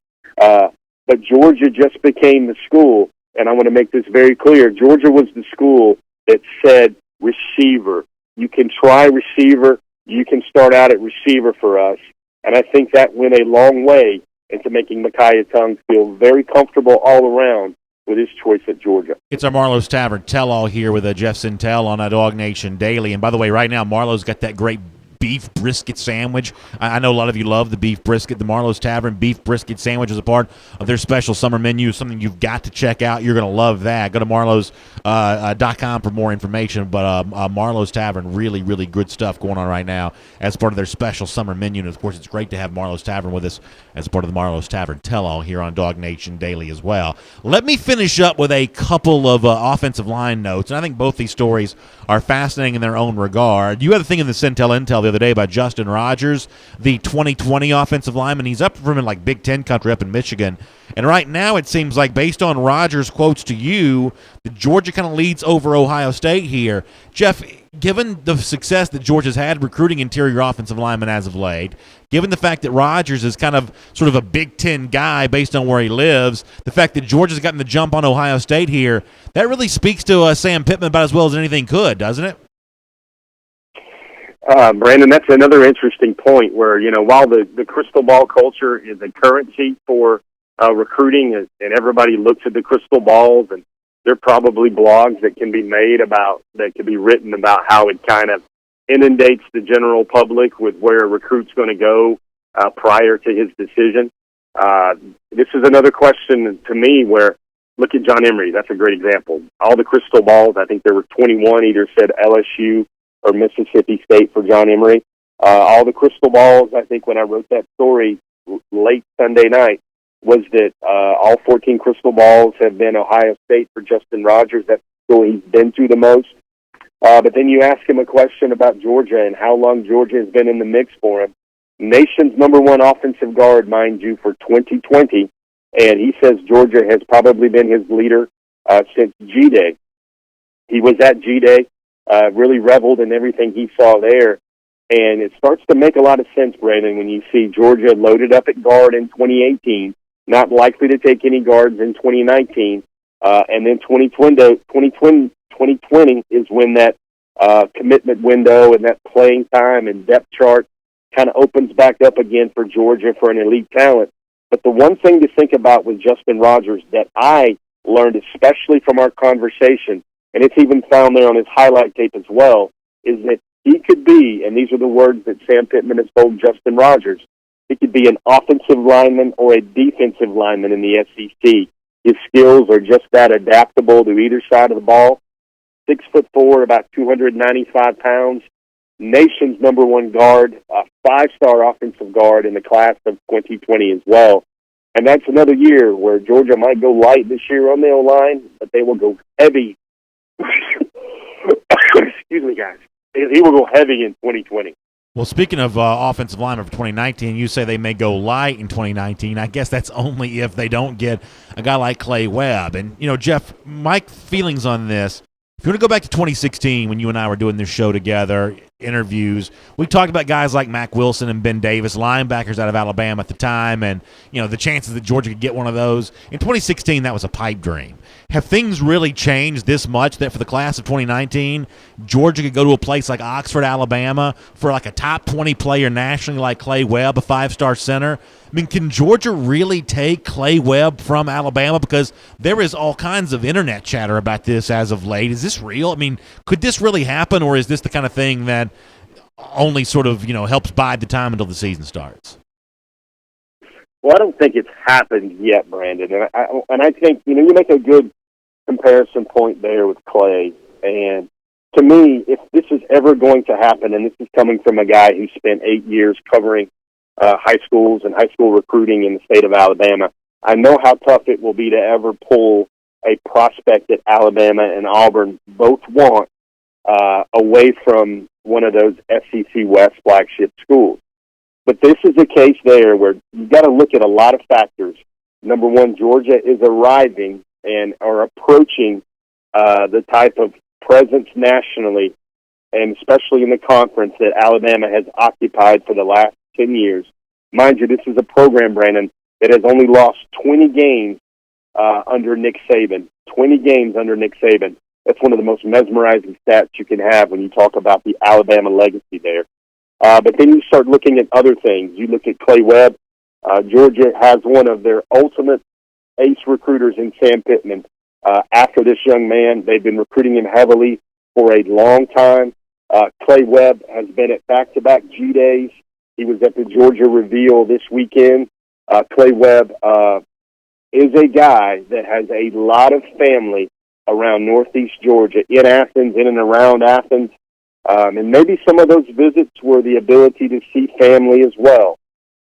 But Georgia just became the school, and I want to make this very clear. Georgia was the school that said receiver. You can try receiver. You can start out at receiver for us. And I think that went a long way into making Makiya Tongue feel very comfortable all around with his choice at Georgia.
It's our Marlowe's Tavern tell-all here with Jeff Sentell on DawgNation Daily. And by the way, right now, Marlowe's got that great beef brisket sandwich. I know a lot of you love the beef brisket. The Marlowe's Tavern beef brisket sandwich is a part of their special summer menu, something you've got to check out. You're going to love that. Go to marlows.com for more information, but Marlowe's Tavern, really, really good stuff going on right now as part of their special summer menu. And, of course, it's great to have Marlowe's Tavern with us as part of the Marlowe's Tavern tell-all here on DawgNation Daily as well. Let me finish up with a couple of offensive line notes, and I think both these stories are fascinating in their own regard. You had a thing in the Sentell Intel the other day about Justin Rogers, the 2020 offensive lineman. He's up from like Big Ten country up in Michigan. And right now it seems like, based on Rogers' quotes to you, that Georgia kind of leads over Ohio State here. Jeff, given the success that Georgia's had recruiting interior offensive linemen as of late, given the fact that Rogers is kind of sort of a Big Ten guy based on where he lives, the fact that Georgia's gotten the jump on Ohio State here, that really speaks to Sam Pittman about as well as anything could, doesn't it?
Brandon, that's another interesting point where, while the crystal ball culture is a currency for recruiting, and everybody looks at the crystal balls, and there are probably blogs that can be written about how it kind of inundates the general public with where a recruit's going to go prior to his decision. This is another question to me where, look at John Emery. That's a great example. All the crystal balls, I think there were 21, either said LSU or Mississippi State for John Emery. All the crystal balls, I think when I wrote that story late Sunday night, was that all 14 crystal balls have been Ohio State for Justin Rogers. That's the school he's been to the most. But then you ask him a question about Georgia and how long Georgia has been in the mix for him. Nation's #1 offensive guard, mind you, for 2020, and he says Georgia has probably been his leader since G-Day. He was at G-Day, really reveled in everything he saw there, and it starts to make a lot of sense, Brandon, when you see Georgia loaded up at guard in 2018, not likely to take any guards in 2019, and then 2020 is when that commitment window and that playing time and depth chart kind of opens back up again for Georgia for an elite talent. But the one thing to think about with Justin Rogers that I learned, especially from our conversation, and it's even found there on his highlight tape as well, is that he could be, and these are the words that Sam Pittman has told Justin Rogers, he could be an offensive lineman or a defensive lineman in the SEC. His skills are just that adaptable to either side of the ball. 6'4", about 295 pounds. Nation's #1 guard, a 5-star offensive guard in the class of 2020 as well. And that's another year where Georgia might go light this year on the O-line, but they will go heavy. Excuse me, guys. He will go heavy in 2020.
Well, speaking of offensive linemen for 2019, you say they may go light in 2019. I guess that's only if they don't get a guy like Clay Webb. And, Jeff, my feelings on this, if you want to go back to 2016 when you and I were doing this show together, interviews, we talked about guys like Mac Wilson and Ben Davis, linebackers out of Alabama at the time, and, the chances that Georgia could get one of those. In 2016, that was a pipe dream. Have things really changed this much that for the class of 2019, Georgia could go to a place like Oxford, Alabama, for like a top 20 player nationally like Clay Webb, a 5-star center? I mean, can Georgia really take Clay Webb from Alabama? Because there is all kinds of internet chatter about this as of late. Is this real? I mean, could this really happen, or is this the kind of thing that only sort of, helps bide the time until the season starts?
Well, I don't think it's happened yet, Brandon. And I think, you make a good comparison point there with Clay. And to me, if this is ever going to happen, and this is coming from a guy who spent 8 years covering high schools and high school recruiting in the state of Alabama, I know how tough it will be to ever pull a prospect that Alabama and Auburn both want away from one of those SEC West flagship schools. But this is a case there where you've got to look at a lot of factors. Number one, Georgia is arriving and are approaching the type of presence nationally, and especially in the conference, that Alabama has occupied for the last 10 years. Mind you, this is a program, Brandon, that has only lost 20 games under Nick Saban. 20 games under Nick Saban. That's one of the most mesmerizing stats you can have when you talk about the Alabama legacy there. But then you start looking at other things. You look at Clay Webb. Georgia has one of their ultimate ace recruiters in Sam Pittman. After this young man, they've been recruiting him heavily for a long time. Clay Webb has been at back-to-back G-Days. He was at the Georgia Reveal this weekend. Clay Webb is a guy that has a lot of family around Northeast Georgia, in Athens, in and around Athens. And maybe some of those visits were the ability to see family as well.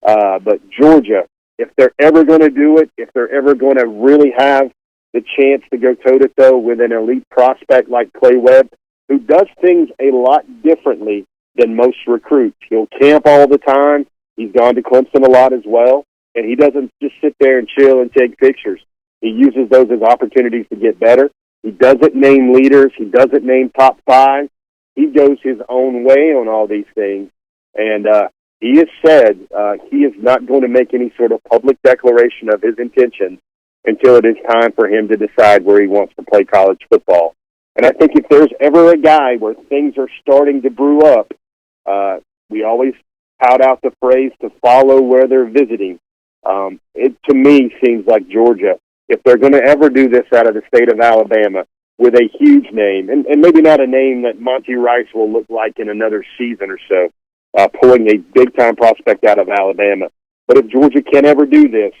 But Georgia, if they're ever going to do it, if they're ever going to really have the chance to go toe-to-toe with an elite prospect like Clay Webb, who does things a lot differently than most recruits. He'll camp all the time. He's gone to Clemson a lot as well. And he doesn't just sit there and chill and take pictures. He uses those as opportunities to get better. He doesn't name leaders. He doesn't name top five. He goes his own way on all these things. And he has said he is not going to make any sort of public declaration of his intentions until it is time for him to decide where he wants to play college football. And I think if there's ever a guy where things are starting to brew up, we always tout out the phrase to follow where they're visiting. It, to me, seems like Georgia, if they're going to ever do this out of the state of Alabama with a huge name, and maybe not a name that Monty Rice will look like in another season or so, pulling a big-time prospect out of Alabama. But if Georgia can ever do this,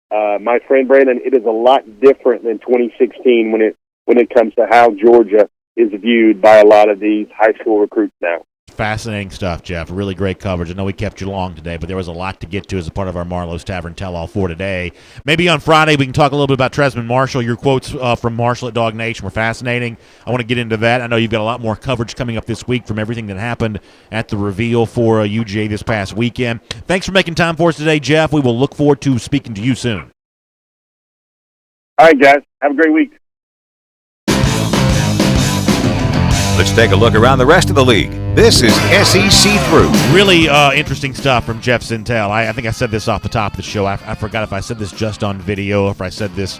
my friend Brandon, it is a lot different than 2016 when it comes to how Georgia is viewed by a lot of these high school recruits now.
Fascinating stuff, Jeff. Really great coverage. I know we kept you long today, but there was a lot to get to as a part of our Marlowe's Tavern Tell-All for today. Maybe on Friday we can talk a little bit about Tresman Marshall. Your quotes from Marshall at DawgNation were fascinating. I want to get into that. I know you've got a lot more coverage coming up this week from everything that happened at the reveal for UGA this past weekend. Thanks for making time for us today, Jeff. We will look forward to speaking to you soon.
All right, guys. Have a great week.
Let's take a look around the rest of the league. This is SEC Through.
Really interesting stuff from Jeff Sentell. I think I said this off the top of the show. I forgot if I said this just on video or if I said this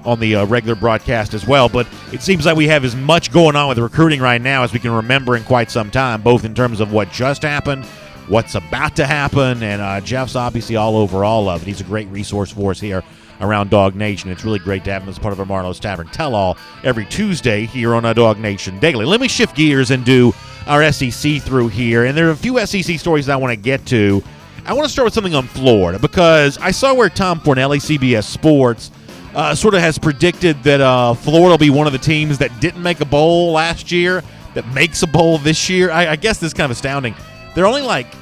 on the regular broadcast as well. But it seems like we have as much going on with recruiting right now as we can remember in quite some time, both in terms of what just happened, what's about to happen, and Jeff's obviously all over all of it. He's a great resource for us here around DawgNation. It's really great to have him as part of our Marlowe's Tavern Tell-All every Tuesday here on DawgNation Daily. Let me shift gears and do our SEC through here, and there are a few SEC stories that I want to get to. I want to start with something on Florida because I saw where Tom Fornelli, CBS Sports, sort of has predicted that Florida will be one of the teams that didn't make a bowl last year that makes a bowl this year. I guess this is kind of astounding. They're only like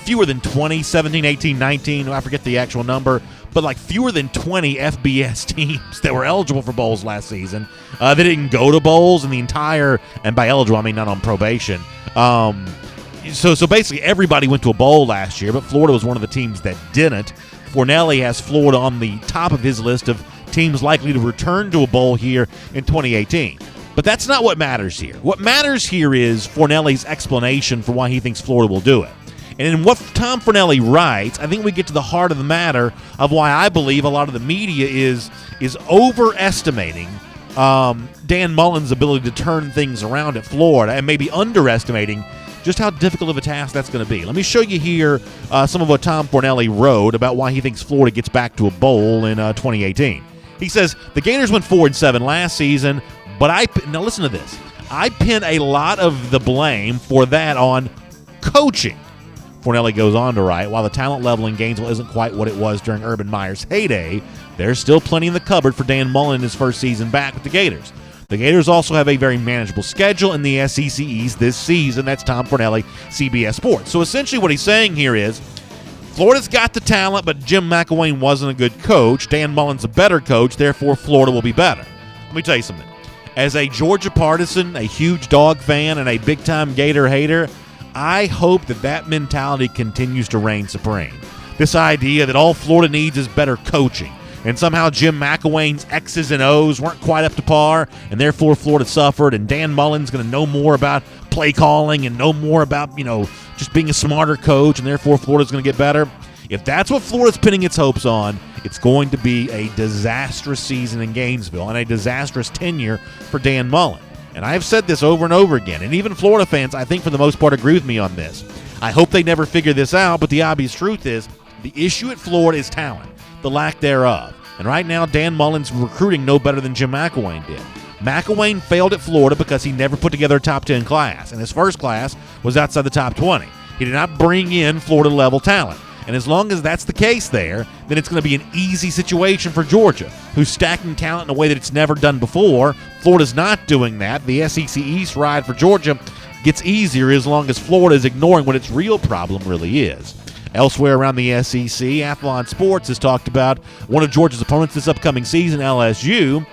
fewer than 20, 17, 18, 19, I forget the actual number, but like fewer than 20 FBS teams that were eligible for bowls last season. They didn't go to bowls in the entire, and by eligible I mean not on probation. So basically everybody went to a bowl last year, but Florida was one of the teams that didn't. Fornelli has Florida on the top of his list of teams likely to return to a bowl here in 2018. But that's not what matters here. What matters here is Fornelli's explanation for why he thinks Florida will do it. And in what Tom Fornelli writes, I think we get to the heart of the matter of why I believe a lot of the media is overestimating Dan Mullen's ability to turn things around at Florida and maybe underestimating just how difficult of a task that's going to be. Let me show you here some of what Tom Fornelli wrote about why he thinks Florida gets back to a bowl in 2018. He says, the Gators went 4-7 last season, but now listen to this. I pin a lot of the blame for that on coaching. Fornelli goes on to write, while the talent level in Gainesville isn't quite what it was during Urban Meyer's heyday, there's still plenty in the cupboard for Dan Mullen in his first season back with the Gators. The Gators also have a very manageable schedule in the SEC East this season. That's Tom Fornelli, CBS Sports. So essentially what he's saying here is Florida's got the talent, but Jim McElwain wasn't a good coach. Dan Mullen's a better coach, therefore Florida will be better. Let me tell you something. As a Georgia partisan, a huge Dog fan, and a big-time Gator hater, I hope that mentality continues to reign supreme. This idea that all Florida needs is better coaching, and somehow Jim McElwain's X's and O's weren't quite up to par, and therefore Florida suffered, and Dan Mullen's going to know more about play calling and know more about, just being a smarter coach, and therefore Florida's going to get better. If that's what Florida's pinning its hopes on, it's going to be a disastrous season in Gainesville and a disastrous tenure for Dan Mullen. And I've said this over and over again, and even Florida fans, I think for the most part, agree with me on this. I hope they never figure this out, but the obvious truth is the issue at Florida is talent, the lack thereof. And right now, Dan Mullen's recruiting no better than Jim McElwain did. McElwain failed at Florida because he never put together a top 10 class, and his first class was outside the top 20. He did not bring in Florida-level talent. And as long as that's the case there, then it's going to be an easy situation for Georgia, who's stacking talent in a way that it's never done before. Florida's not doing that. The SEC East ride for Georgia gets easier as long as Florida is ignoring what its real problem really is. Elsewhere around the SEC, Athlon Sports has talked about one of Georgia's opponents this upcoming season, LSU,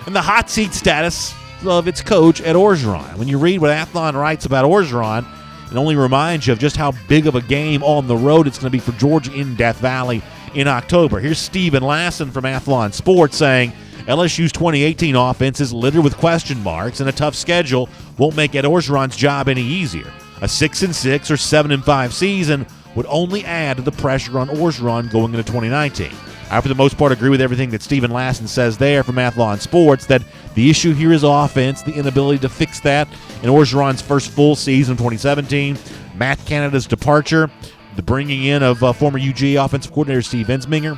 and the hot seat status of its coach, Ed Orgeron. When you read what Athlon writes about Orgeron, it only reminds you of just how big of a game on the road it's going to be for Georgia in Death Valley in October. Here's Steven Lasson from Athlon Sports saying LSU's 2018 offense is littered with question marks, and a tough schedule won't make Ed Orgeron's job any easier. A 6-6 or 7-5 season would only add to the pressure on Orgeron going into 2019. I, for the most part, agree with everything that Steven Lasson says there from Athlon Sports, that the issue here is offense, the inability to fix that in Orgeron's first full season of 2017, Matt Canada's departure, the bringing in of former UGA offensive coordinator Steve Ensminger.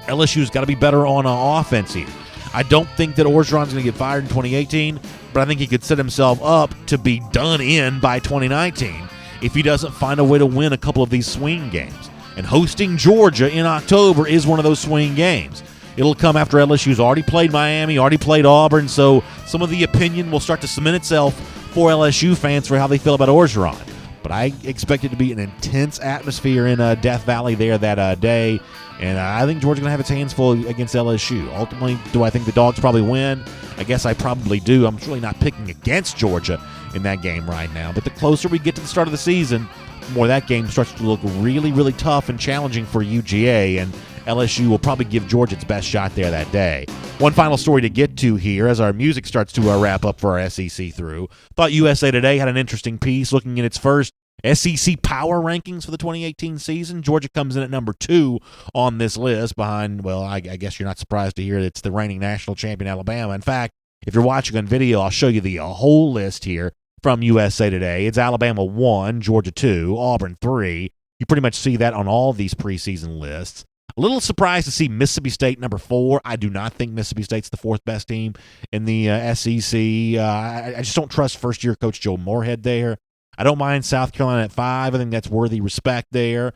LSU's got to be better on offense here. I don't think that Orgeron's going to get fired in 2018, but I think he could set himself up to be done in by 2019 if he doesn't find a way to win a couple of these swing games. And hosting Georgia in October is one of those swing games. It'll come after LSU's already played Miami, already played Auburn, so some of the opinion will start to cement itself for LSU fans for how they feel about Orgeron. But I expect it to be an intense atmosphere in Death Valley there that day, and I think Georgia's going to have its hands full against LSU. Ultimately, do I think the Dogs probably win? I guess I probably do. I'm really not picking against Georgia in that game right now, but the closer we get to the start of the season, the more that game starts to look really, really tough and challenging for UGA, and LSU will probably give Georgia its best shot there that day. One final story to get to here as our music starts to wrap up for our SEC through. Thought USA Today had an interesting piece looking at its first SEC power rankings for the 2018 season. Georgia comes in at number 2 on this list behind, well, I guess you're not surprised to hear that it's the reigning national champion Alabama. In fact, if you're watching on video, I'll show you the whole list here from USA Today. It's Alabama 1, Georgia 2, Auburn 3. You pretty much see that on all these preseason lists. A little surprised to see Mississippi State number 4. I do not think Mississippi State's the 4th best team in the SEC. I just don't trust first-year coach Joe Moorhead there. I don't mind South Carolina at 5. I think that's worthy respect there.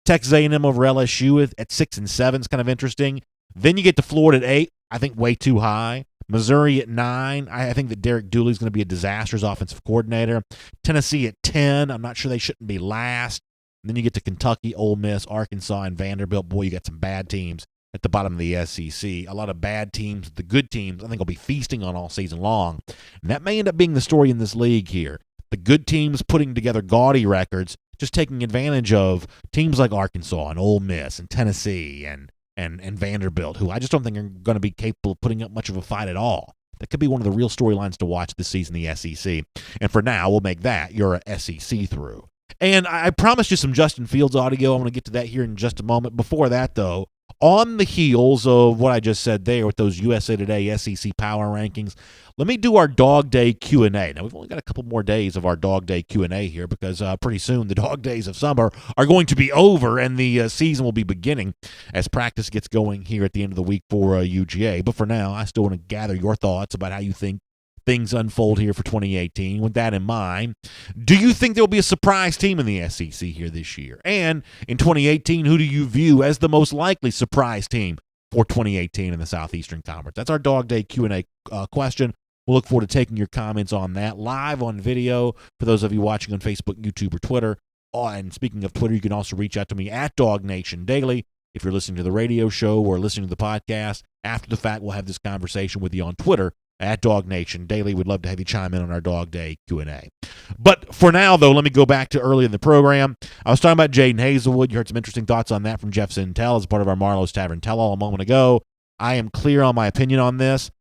Texas A&M over LSU at 6 and 7 is kind of interesting. Then you get to Florida at 8. I think way too high. Missouri at 9. I think that Derek Dooley is going to be a disastrous offensive coordinator. Tennessee at 10. I'm not sure they shouldn't be last. And then you get to Kentucky, Ole Miss, Arkansas, and Vanderbilt. Boy, you got some bad teams at the bottom of the SEC. A lot of bad teams. The good teams, I think, will be feasting on all season long. And that may end up being the story in this league here. The good teams putting together gaudy records, just taking advantage of teams like Arkansas and Ole Miss and Tennessee and Vanderbilt, who I just don't think are going to be capable of putting up much of a fight at all. That could be one of the real storylines to watch this season, the SEC. And for now, we'll make that your SEC through. And I promised you some Justin Fields audio. I'm going to get to that here in just a moment. Before that, though, on the heels of what I just said there with those USA Today SEC power rankings, let me do our Dog Day Q&A. Now, we've only got a couple more days of our Dog Day Q&A here because pretty soon the dog days of summer are going to be over and the season will be beginning as practice gets going here at the end of the week for UGA. But for now, I still want to gather your thoughts about how you think things unfold here for 2018. With that in mind, do you think there will be a surprise team in the SEC here this year? And in 2018, who do you view as the most likely surprise team for 2018 in the Southeastern Conference? That's our Dog Day Q&A question. We'll look forward to taking your comments on that live on video for those of you watching on Facebook, YouTube, or Twitter. Oh, and speaking of Twitter, you can also reach out to me at DawgNation Daily. If you're listening to the radio show or listening to the podcast, after the fact, we'll have this conversation with you on Twitter at DawgNation Daily. We'd love to have you chime in on our Dog Day Q&A. But for now, though, let me go back to early in the program. I was talking about Jadon Haselwood. You heard some interesting thoughts on that from Jeff Sentell as part of our Marlowe's Tavern Tell-All a moment ago. I am clear on my opinion on this.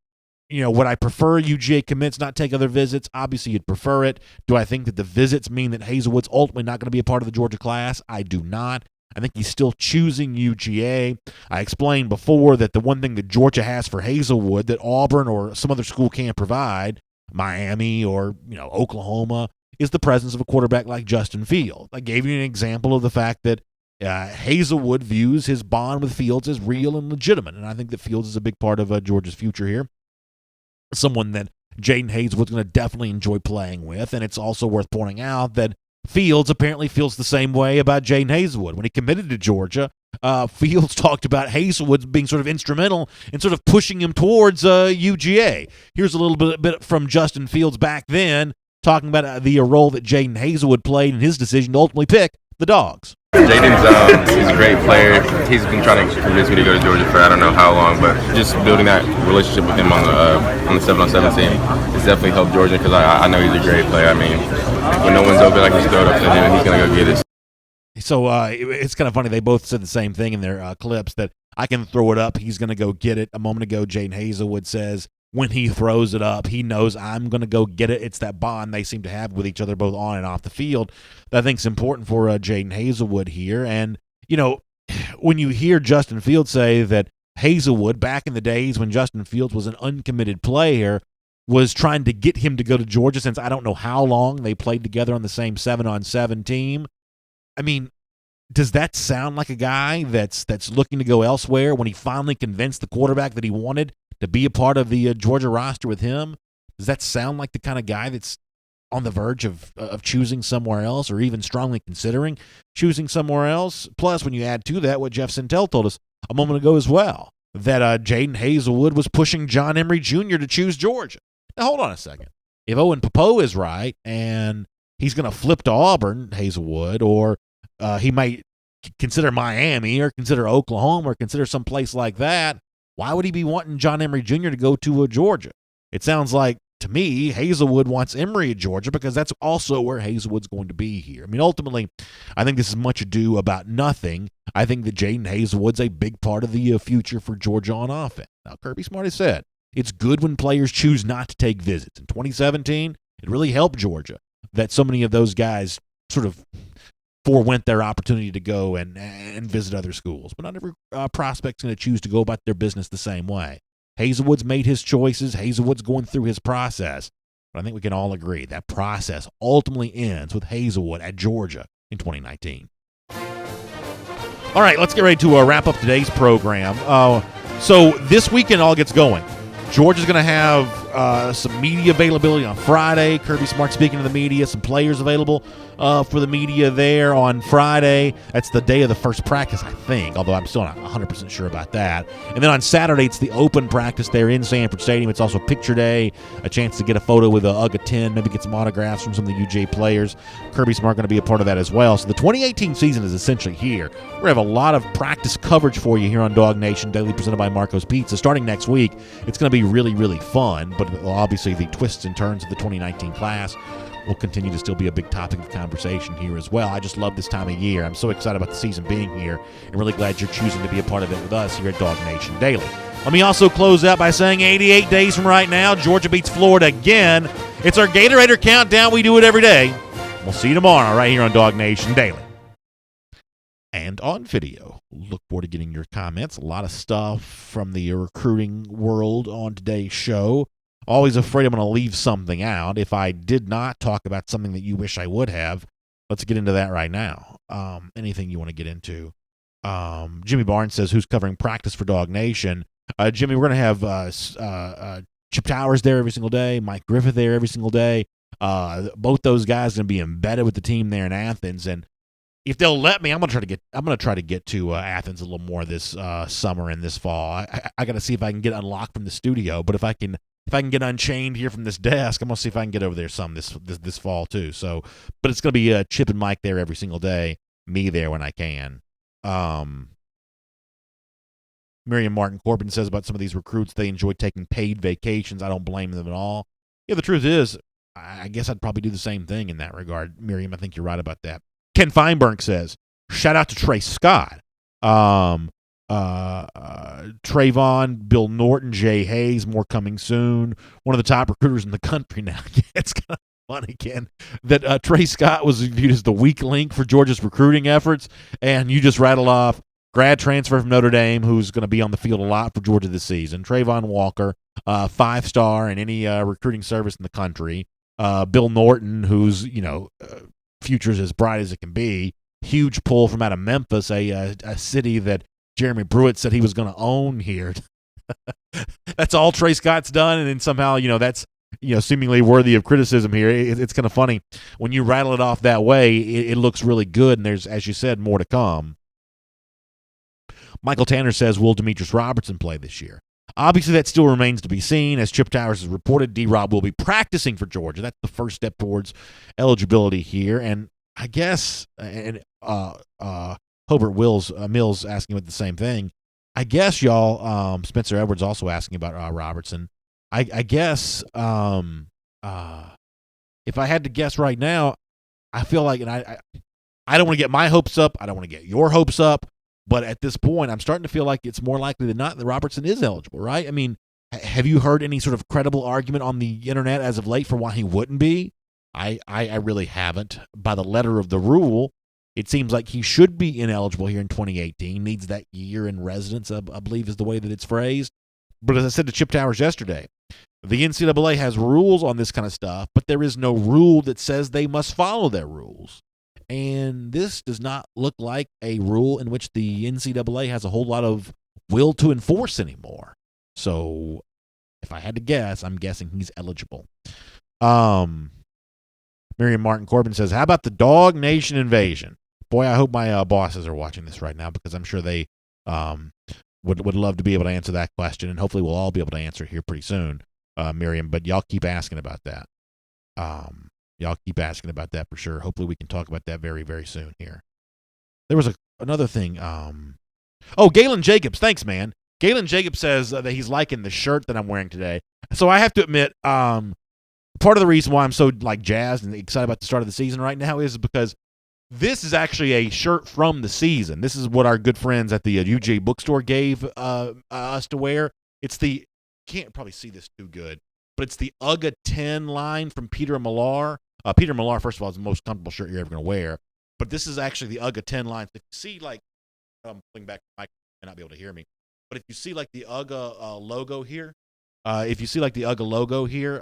You know, would I prefer UGA commits not take other visits? Obviously, you'd prefer it. Do I think that the visits mean that Haselwood's ultimately not going to be a part of the Georgia class? I do not. I think he's still choosing UGA. I explained before that the one thing that Georgia has for Haselwood that Auburn or some other school can't provide, Miami or Oklahoma, is the presence of a quarterback like Justin Fields. I gave you an example of the fact that Haselwood views his bond with Fields as real and legitimate, and I think that Fields is a big part of Georgia's future here. someone that Jadon Haselwood's going to definitely enjoy playing with. And it's also worth pointing out that Fields apparently feels the same way about Jadon Haselwood. When he committed to Georgia, Fields talked about Haselwood being sort of instrumental in sort of pushing him towards UGA. Here's a little bit from Justin Fields back then, talking about the role that Jadon Haselwood played in his decision to ultimately pick the Dogs.
Jadon's he's a great player. He's been trying to convince me to go to Georgia for I don't know how long, but just building that relationship with him on the 7-on-7 team has definitely helped Georgia because I know he's a great player. I mean, when no one's open, I can just throw it up to him and he's going to go get it.
So it's kind of funny. They both said the same thing in their clips, that I can throw it up, he's going to go get it. A moment ago, Jadon Haselwood says when he throws it up, he knows I'm going to go get it. It's that bond they seem to have with each other, both on and off the field, that I think is important for Jadon Haselwood here. And, you know, when you hear Justin Fields say that Haselwood, back in the days when Justin Fields was an uncommitted player, was trying to get him to go to Georgia since I don't know how long they played together on the same 7-on-7 team. I mean, does that sound like a guy that's looking to go elsewhere when he finally convinced the quarterback that he wanted to be a part of the Georgia roster with him? Does that sound like the kind of guy that's on the verge of choosing somewhere else, or even strongly considering choosing somewhere else? Plus, when you add to that what Jeff Sentell told us a moment ago as well, that Jadon Haselwood was pushing John Emery Jr. to choose Georgia. Now, hold on a second. If Owen Popo is right and he's going to flip to Auburn, Haselwood, or he might consider Miami or consider Oklahoma or consider some place like that, why would he be wanting John Emery Jr. to go to Georgia? It sounds like, to me, Haselwood wants Emery at Georgia because that's also where Haselwood's going to be here. I mean, ultimately, I think this is much ado about nothing. I think that Jadon Haselwood's a big part of the future for Georgia on offense. Now, Kirby Smart has said it's good when players choose not to take visits. In 2017, it really helped Georgia that so many of those guys sort of forewent their opportunity to go and visit other schools. But not every prospect's going to choose to go about their business the same way. Haselwood's made his choices. Haselwood's going through his process. But I think we can all agree that process ultimately ends with Haselwood at Georgia in 2019. All right, let's get ready to wrap up today's program. So this weekend all gets going. Georgia's going to have some media availability on Friday. Kirby Smart speaking to the media. Some players available for the media there on Friday. That's the day of the first practice, I think, although I'm still not 100% sure about that. And then on Saturday, it's the open practice there in Sanford Stadium. It's also picture day, a chance to get a photo with UGA 10, maybe get some autographs from some of the UJ players. Kirby Smart going to be a part of that as well. So the 2018 season is essentially here. We're going to have a lot of practice coverage for you here on DawgNation Daily, presented by Marco's Pizza. Starting next week, it's going to be really, really fun, but obviously the twists and turns of the 2019 class will continue to still be a big topic of conversation here as well. I just love this time of year. I'm so excited about the season being here and really glad you're choosing to be a part of it with us here at DawgNation Daily. Let me also close out by saying 88 days from right now, Georgia beats Florida again. It's our Gatorator countdown. We do it every day. We'll see you tomorrow right here on DawgNation Daily. And on video. Look forward to getting your comments. A lot of stuff from the recruiting world on today's show. Always afraid I'm going to leave something out. If I did not talk about something that you wish I would have, let's get into that right now. Anything you want to get into. Jimmy Barnes says, who's covering practice for DawgNation? Jimmy, we're going to have Chip Towers there every single day, Mike Griffith there every single day. Both those guys are going to be embedded with the team there in Athens, and if they'll let me, I'm gonna try to get to Athens a little more this summer and this fall. I got to see if I can get unlocked from the studio. But if I can get unchained here from this desk, I'm gonna see if I can get over there some this fall too. So, but it's gonna be Chip and Mike there every single day. Me there when I can. Miriam Martin Corbin says about some of these recruits, they enjoy taking paid vacations. I don't blame them at all. Yeah, the truth is, I guess I'd probably do the same thing in that regard. Miriam, I think you're right about that. Ken Feinberg says, shout out to Trey Scott. Trayvon, Bill Norton, Jay Hayes, more coming soon. One of the top recruiters in the country now. It's kind of fun again that Trey Scott was viewed as the weak link for Georgia's recruiting efforts, and you just rattle off grad transfer from Notre Dame who's going to be on the field a lot for Georgia this season. Trayvon Walker, 5-star in any recruiting service in the country. Bill Norton, who's, future's as bright as it can be. Huge pull from out of Memphis, a city that Jeremy Pruitt said he was going to own here That's all Trey Scott's done, and then somehow, that's seemingly worthy of criticism here. It's kind of funny when you rattle it off that way. It looks really good, and there's, as you said, more to come. Michael Tanner says, will Demetrius Robertson play this year? Obviously, that still remains to be seen. As Chip Towers has reported, D-Rob will be practicing for Georgia. That's the first step towards eligibility here. And I guess, Hobart Mills asking about the same thing. I guess, y'all, Spencer Edwards also asking about Robertson. I guess if I had to guess right now, I feel like, and I don't want to get my hopes up. I don't want to get your hopes up. But at this point, I'm starting to feel like it's more likely than not that Robertson is eligible, right? I mean, have you heard any sort of credible argument on the internet as of late for why he wouldn't be? I really haven't. By the letter of the rule, it seems like he should be ineligible here in 2018, needs that year in residence, I believe is the way that it's phrased. But as I said to Chip Towers yesterday, the NCAA has rules on this kind of stuff, but there is no rule that says they must follow their rules. And this does not look like a rule in which the NCAA has a whole lot of will to enforce anymore. So if I had to guess, I'm guessing he's eligible. Miriam Martin Corbin says, how about the DawgNation invasion? Boy, I hope my bosses are watching this right now, because I'm sure they would love to be able to answer that question, and hopefully we'll all be able to answer here pretty soon, Miriam. But y'all keep asking about that. Y'all keep asking about that for sure. Hopefully we can talk about that very, very soon here. There was another thing. Galen Jacobs. Thanks, man. Galen Jacobs says that he's liking the shirt that I'm wearing today. So I have to admit, part of the reason why I'm so jazzed and excited about the start of the season right now is because this is actually a shirt from the season. This is what our good friends at the UJ bookstore gave us to wear. It's the, can't probably see this too good, but it's the UGA 10 line from Peter Millar. Peter Millar, first of all, is the most comfortable shirt you're ever going to wear. But this is actually the UGA 10 line. If you see, I'm pulling back the mic, you may not be able to hear me. But if you see, the UGA logo here,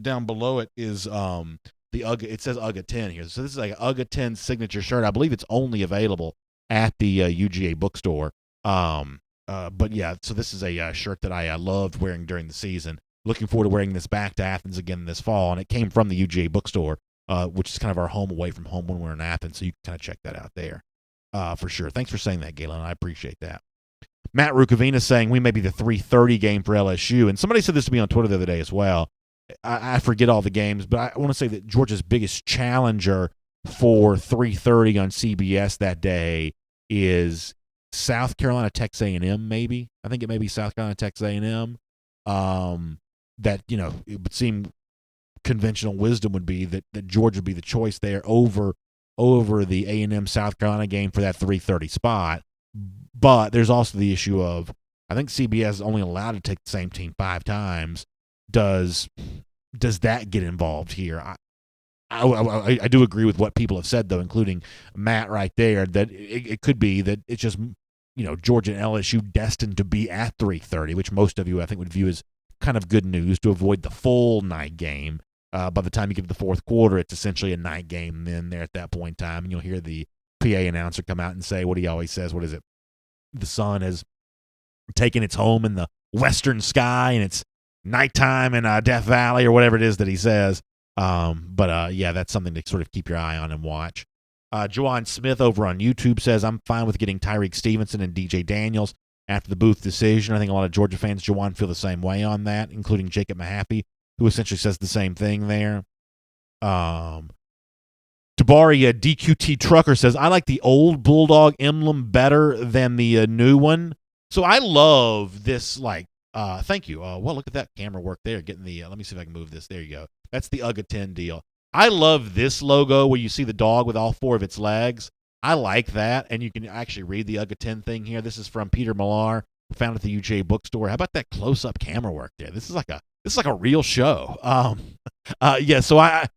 down below it is the UGA. It says UGA 10 here. So this is like an UGA 10 signature shirt. I believe it's only available at the UGA bookstore. But yeah, so this is a shirt that I loved wearing during the season. Looking forward to wearing this back to Athens again this fall, and it came from the UGA bookstore, which is kind of our home away from home when we're in Athens, so you can kind of check that out there for sure. Thanks for saying that, Galen. I appreciate that. Matt Rukavina saying we may be the 3:30 game for LSU, and somebody said this to me on Twitter the other day as well. I forget all the games, but I want to say that Georgia's biggest challenger for 3:30 on CBS that day is South Carolina, Texas A&M, maybe. I think it may be South Carolina, Texas A&M. That, it would seem conventional wisdom would be that Georgia would be the choice there over the A&M South Carolina game for that 3:30 spot. But there's also the issue of, I think CBS is only allowed to take the same team 5 times. Does that get involved here? I do agree with what people have said, though, including Matt right there, that it could be that it's just, Georgia and LSU destined to be at 3:30, which most of you, I think, would view as kind of good news to avoid the full night game. By the time you get to the fourth quarter, it's essentially a night game then there at that point in time, and you'll hear the PA announcer come out and say what he always says. What is it? The sun has taken its home in the western sky, and it's nighttime in Death Valley, or whatever it is that he says. Yeah, that's something to sort of keep your eye on and watch. Juwan Smith over on YouTube says, I'm fine with getting Tyreek Stevenson and DJ Daniels after the Booth decision. I think a lot of Georgia fans, Juwan, feel the same way on that, including Jacob Mahaffey, who essentially says the same thing there. Tabari DQT Trucker says, I like the old Bulldog emblem better than the new one. So I love this, thank you. Well, look at that camera work there. Getting the, let me see if I can move this. There you go. That's the UGA 10 deal. I love this logo where you see the dog with all 4 of its legs. I like that, and you can actually read the UGA 10 thing here. This is from Peter Millar, found at the UJ bookstore. How about that close-up camera work there? This is like a real show. Yeah. So I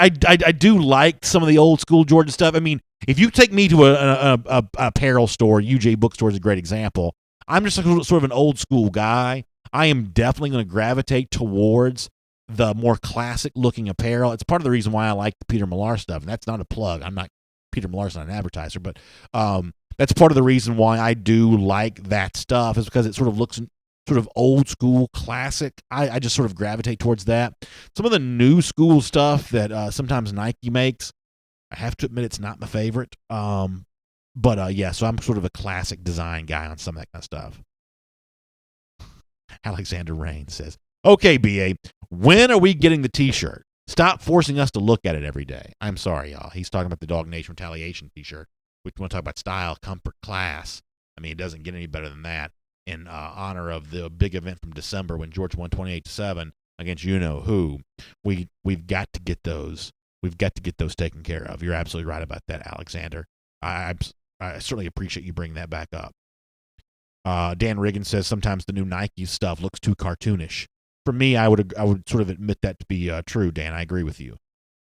do like some of the old school Georgia stuff. I mean, if you take me to a apparel store, UJ bookstore is a great example. I'm just sort of an old school guy. I am definitely going to gravitate towards the more classic looking apparel. It's part of the reason why I like the Peter Millar stuff, and that's not a plug. Peter Millar's not an advertiser, but that's part of the reason why I do like that stuff, is because it sort of looks and sort of old school classic. I just sort of gravitate towards that. Some of the new school stuff that sometimes Nike makes, I have to admit it's not my favorite. But yeah, so I'm sort of a classic design guy on some of that kind of stuff. Alexander Rain says, okay, BA, when are we getting the T-shirt? Stop forcing us to look at it every day. I'm sorry, y'all. He's talking about the DawgNation Retaliation T-shirt. We want to talk about style, comfort, class. I mean, it doesn't get any better than that. In honor of the big event from December when Georgia won 28-7 against you-know-who, we've got to get those. We've got to get those taken care of. You're absolutely right about that, Alexander. I certainly appreciate you bringing that back up. Dan Riggin says sometimes the new Nike stuff looks too cartoonish. For me, I would sort of admit that to be true, Dan. I agree with you.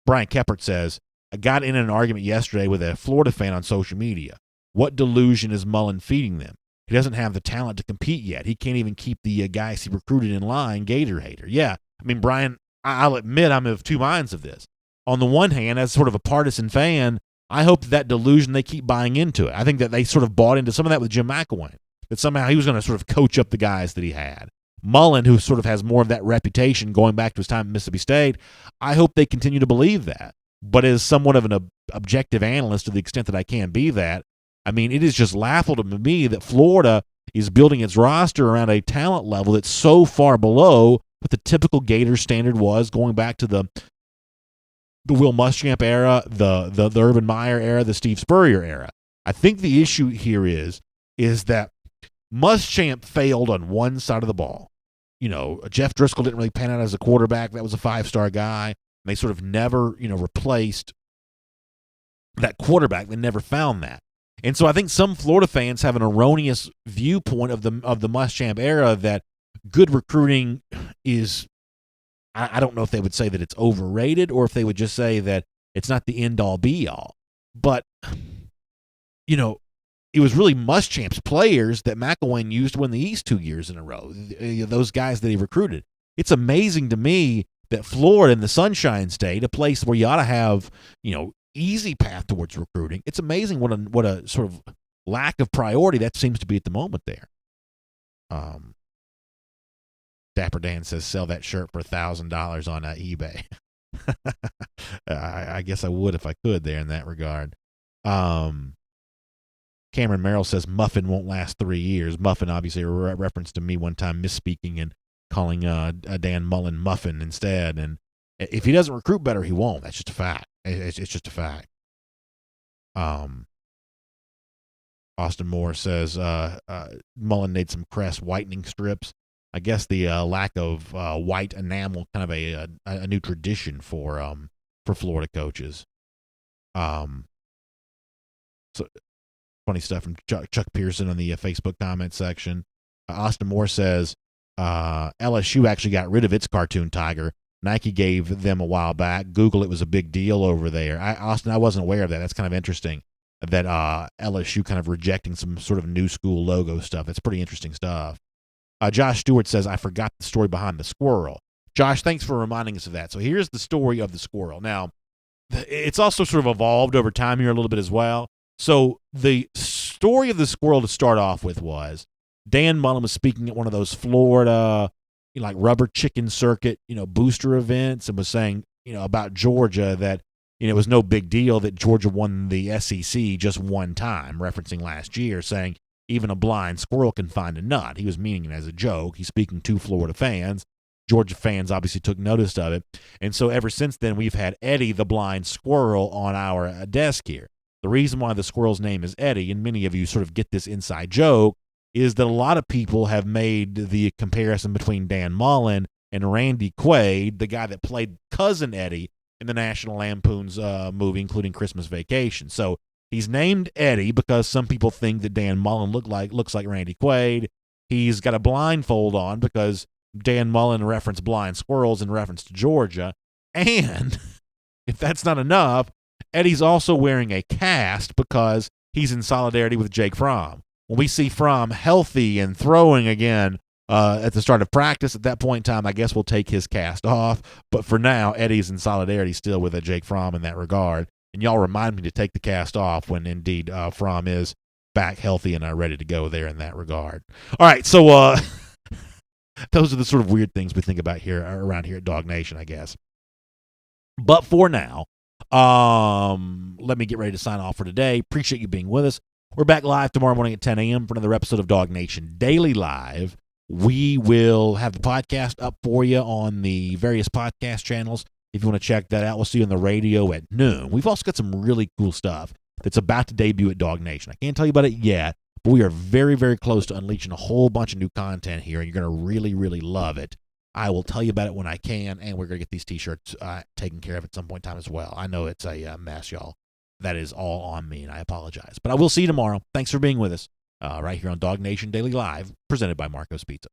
Brian Keppert says, I got in an argument yesterday with a Florida fan on social media. What delusion is Mullen feeding them? He doesn't have the talent to compete yet. He can't even keep the guys he recruited in line, Gator hater. Yeah, I mean, Brian, I'll admit I'm of two minds of this. On the one hand, as sort of a partisan fan, I hope that delusion, they keep buying into it. I think that they sort of bought into some of that with Jim McElwain, that somehow he was going to sort of coach up the guys that he had. Mullen, who sort of has more of that reputation going back to his time at Mississippi State, I hope they continue to believe that. But as somewhat of an objective analyst, to the extent that I can be that, I mean, it is just laughable to me that Florida is building its roster around a talent level that's so far below what the typical Gator standard was, going back to the Will Muschamp era, the Urban Meyer era, the Steve Spurrier era. I think the issue here is that Muschamp failed on one side of the ball. You know, Jeff Driscoll didn't really pan out as a quarterback. That was a five-star guy. And they sort of never, replaced that quarterback. They never found that. And so I think some Florida fans have an erroneous viewpoint of the Muschamp era, that good recruiting is, I don't know if they would say that it's overrated or if they would just say that it's not the end-all be-all. But, it was really Muschamp's players that McElwain used to win the East 2 years in a row, those guys that he recruited. It's amazing to me that Florida, in the Sunshine State, a place where you ought to have, easy path towards recruiting, it's amazing what a sort of lack of priority that seems to be at the moment there. Dapper Dan says, sell that shirt for $1,000 on eBay. I guess I would if I could there in that regard. Cameron Merrill says Muffin won't last 3 years. Muffin, obviously, a reference to me one time misspeaking and calling Dan Mullen Muffin instead. And if he doesn't recruit better, he won't. That's just a fact. It's just a fact. Austin Moore says Mullen needs some crest whitening strips. I guess the lack of white enamel, kind of a new tradition for Florida coaches. So funny stuff from Chuck Pearson on the Facebook comment section. Austin Moore says LSU actually got rid of its cartoon tiger. Nike gave them a while back. Google, it was a big deal over there. Austin, I wasn't aware of that. That's kind of interesting that LSU kind of rejecting some sort of new school logo stuff. It's pretty interesting stuff. Josh Stewart says, I forgot the story behind the squirrel. Josh, thanks for reminding us of that. So here's the story of the squirrel. Now, it's also sort of evolved over time here a little bit as well. So the story of the squirrel to start off with was Dan Mullen was speaking at one of those Florida, rubber chicken circuit, booster events, and was saying, about Georgia that, it was no big deal that Georgia won the SEC just one time, referencing last year, saying even a blind squirrel can find a nut. He was meaning it as a joke. He's speaking to Florida fans. Georgia fans obviously took notice of it. And so ever since then, we've had Eddie the blind squirrel on our desk here. The reason why the squirrel's name is Eddie, and many of you sort of get this inside joke, is that a lot of people have made the comparison between Dan Mullen and Randy Quaid, the guy that played Cousin Eddie in the National Lampoon's movie, including Christmas Vacation. So he's named Eddie because some people think that Dan Mullen looks like Randy Quaid. He's got a blindfold on because Dan Mullen referenced blind squirrels in reference to Georgia. And if that's not enough, Eddie's also wearing a cast because he's in solidarity with Jake Fromm. When we see Fromm healthy and throwing again at the start of practice, at that point in time, I guess we'll take his cast off. But for now, Eddie's in solidarity still with Jake Fromm in that regard. And y'all remind me to take the cast off when indeed Fromm is back healthy and ready to go there in that regard. All right, so Those are the sort of weird things we think about here around here at DawgNation, I guess. But for now, let me get ready to sign off for today. Appreciate you being with us. We're back live tomorrow morning at 10 a.m. for another episode of DawgNation Daily Live. We will have the podcast up for you on the various podcast channels. If you want to check that out, we'll see you on the radio at noon. We've also got some really cool stuff that's about to debut at DawgNation. I can't tell you about it yet, but we are very, very close to unleashing a whole bunch of new content here, and you're going to really, really love it. I will tell you about it when I can, and we're going to get these T-shirts taken care of at some point in time as well. I know it's a mess, y'all. That is all on me, and I apologize. But I will see you tomorrow. Thanks for being with us right here on DawgNation Daily Live, presented by Marco's Pizza.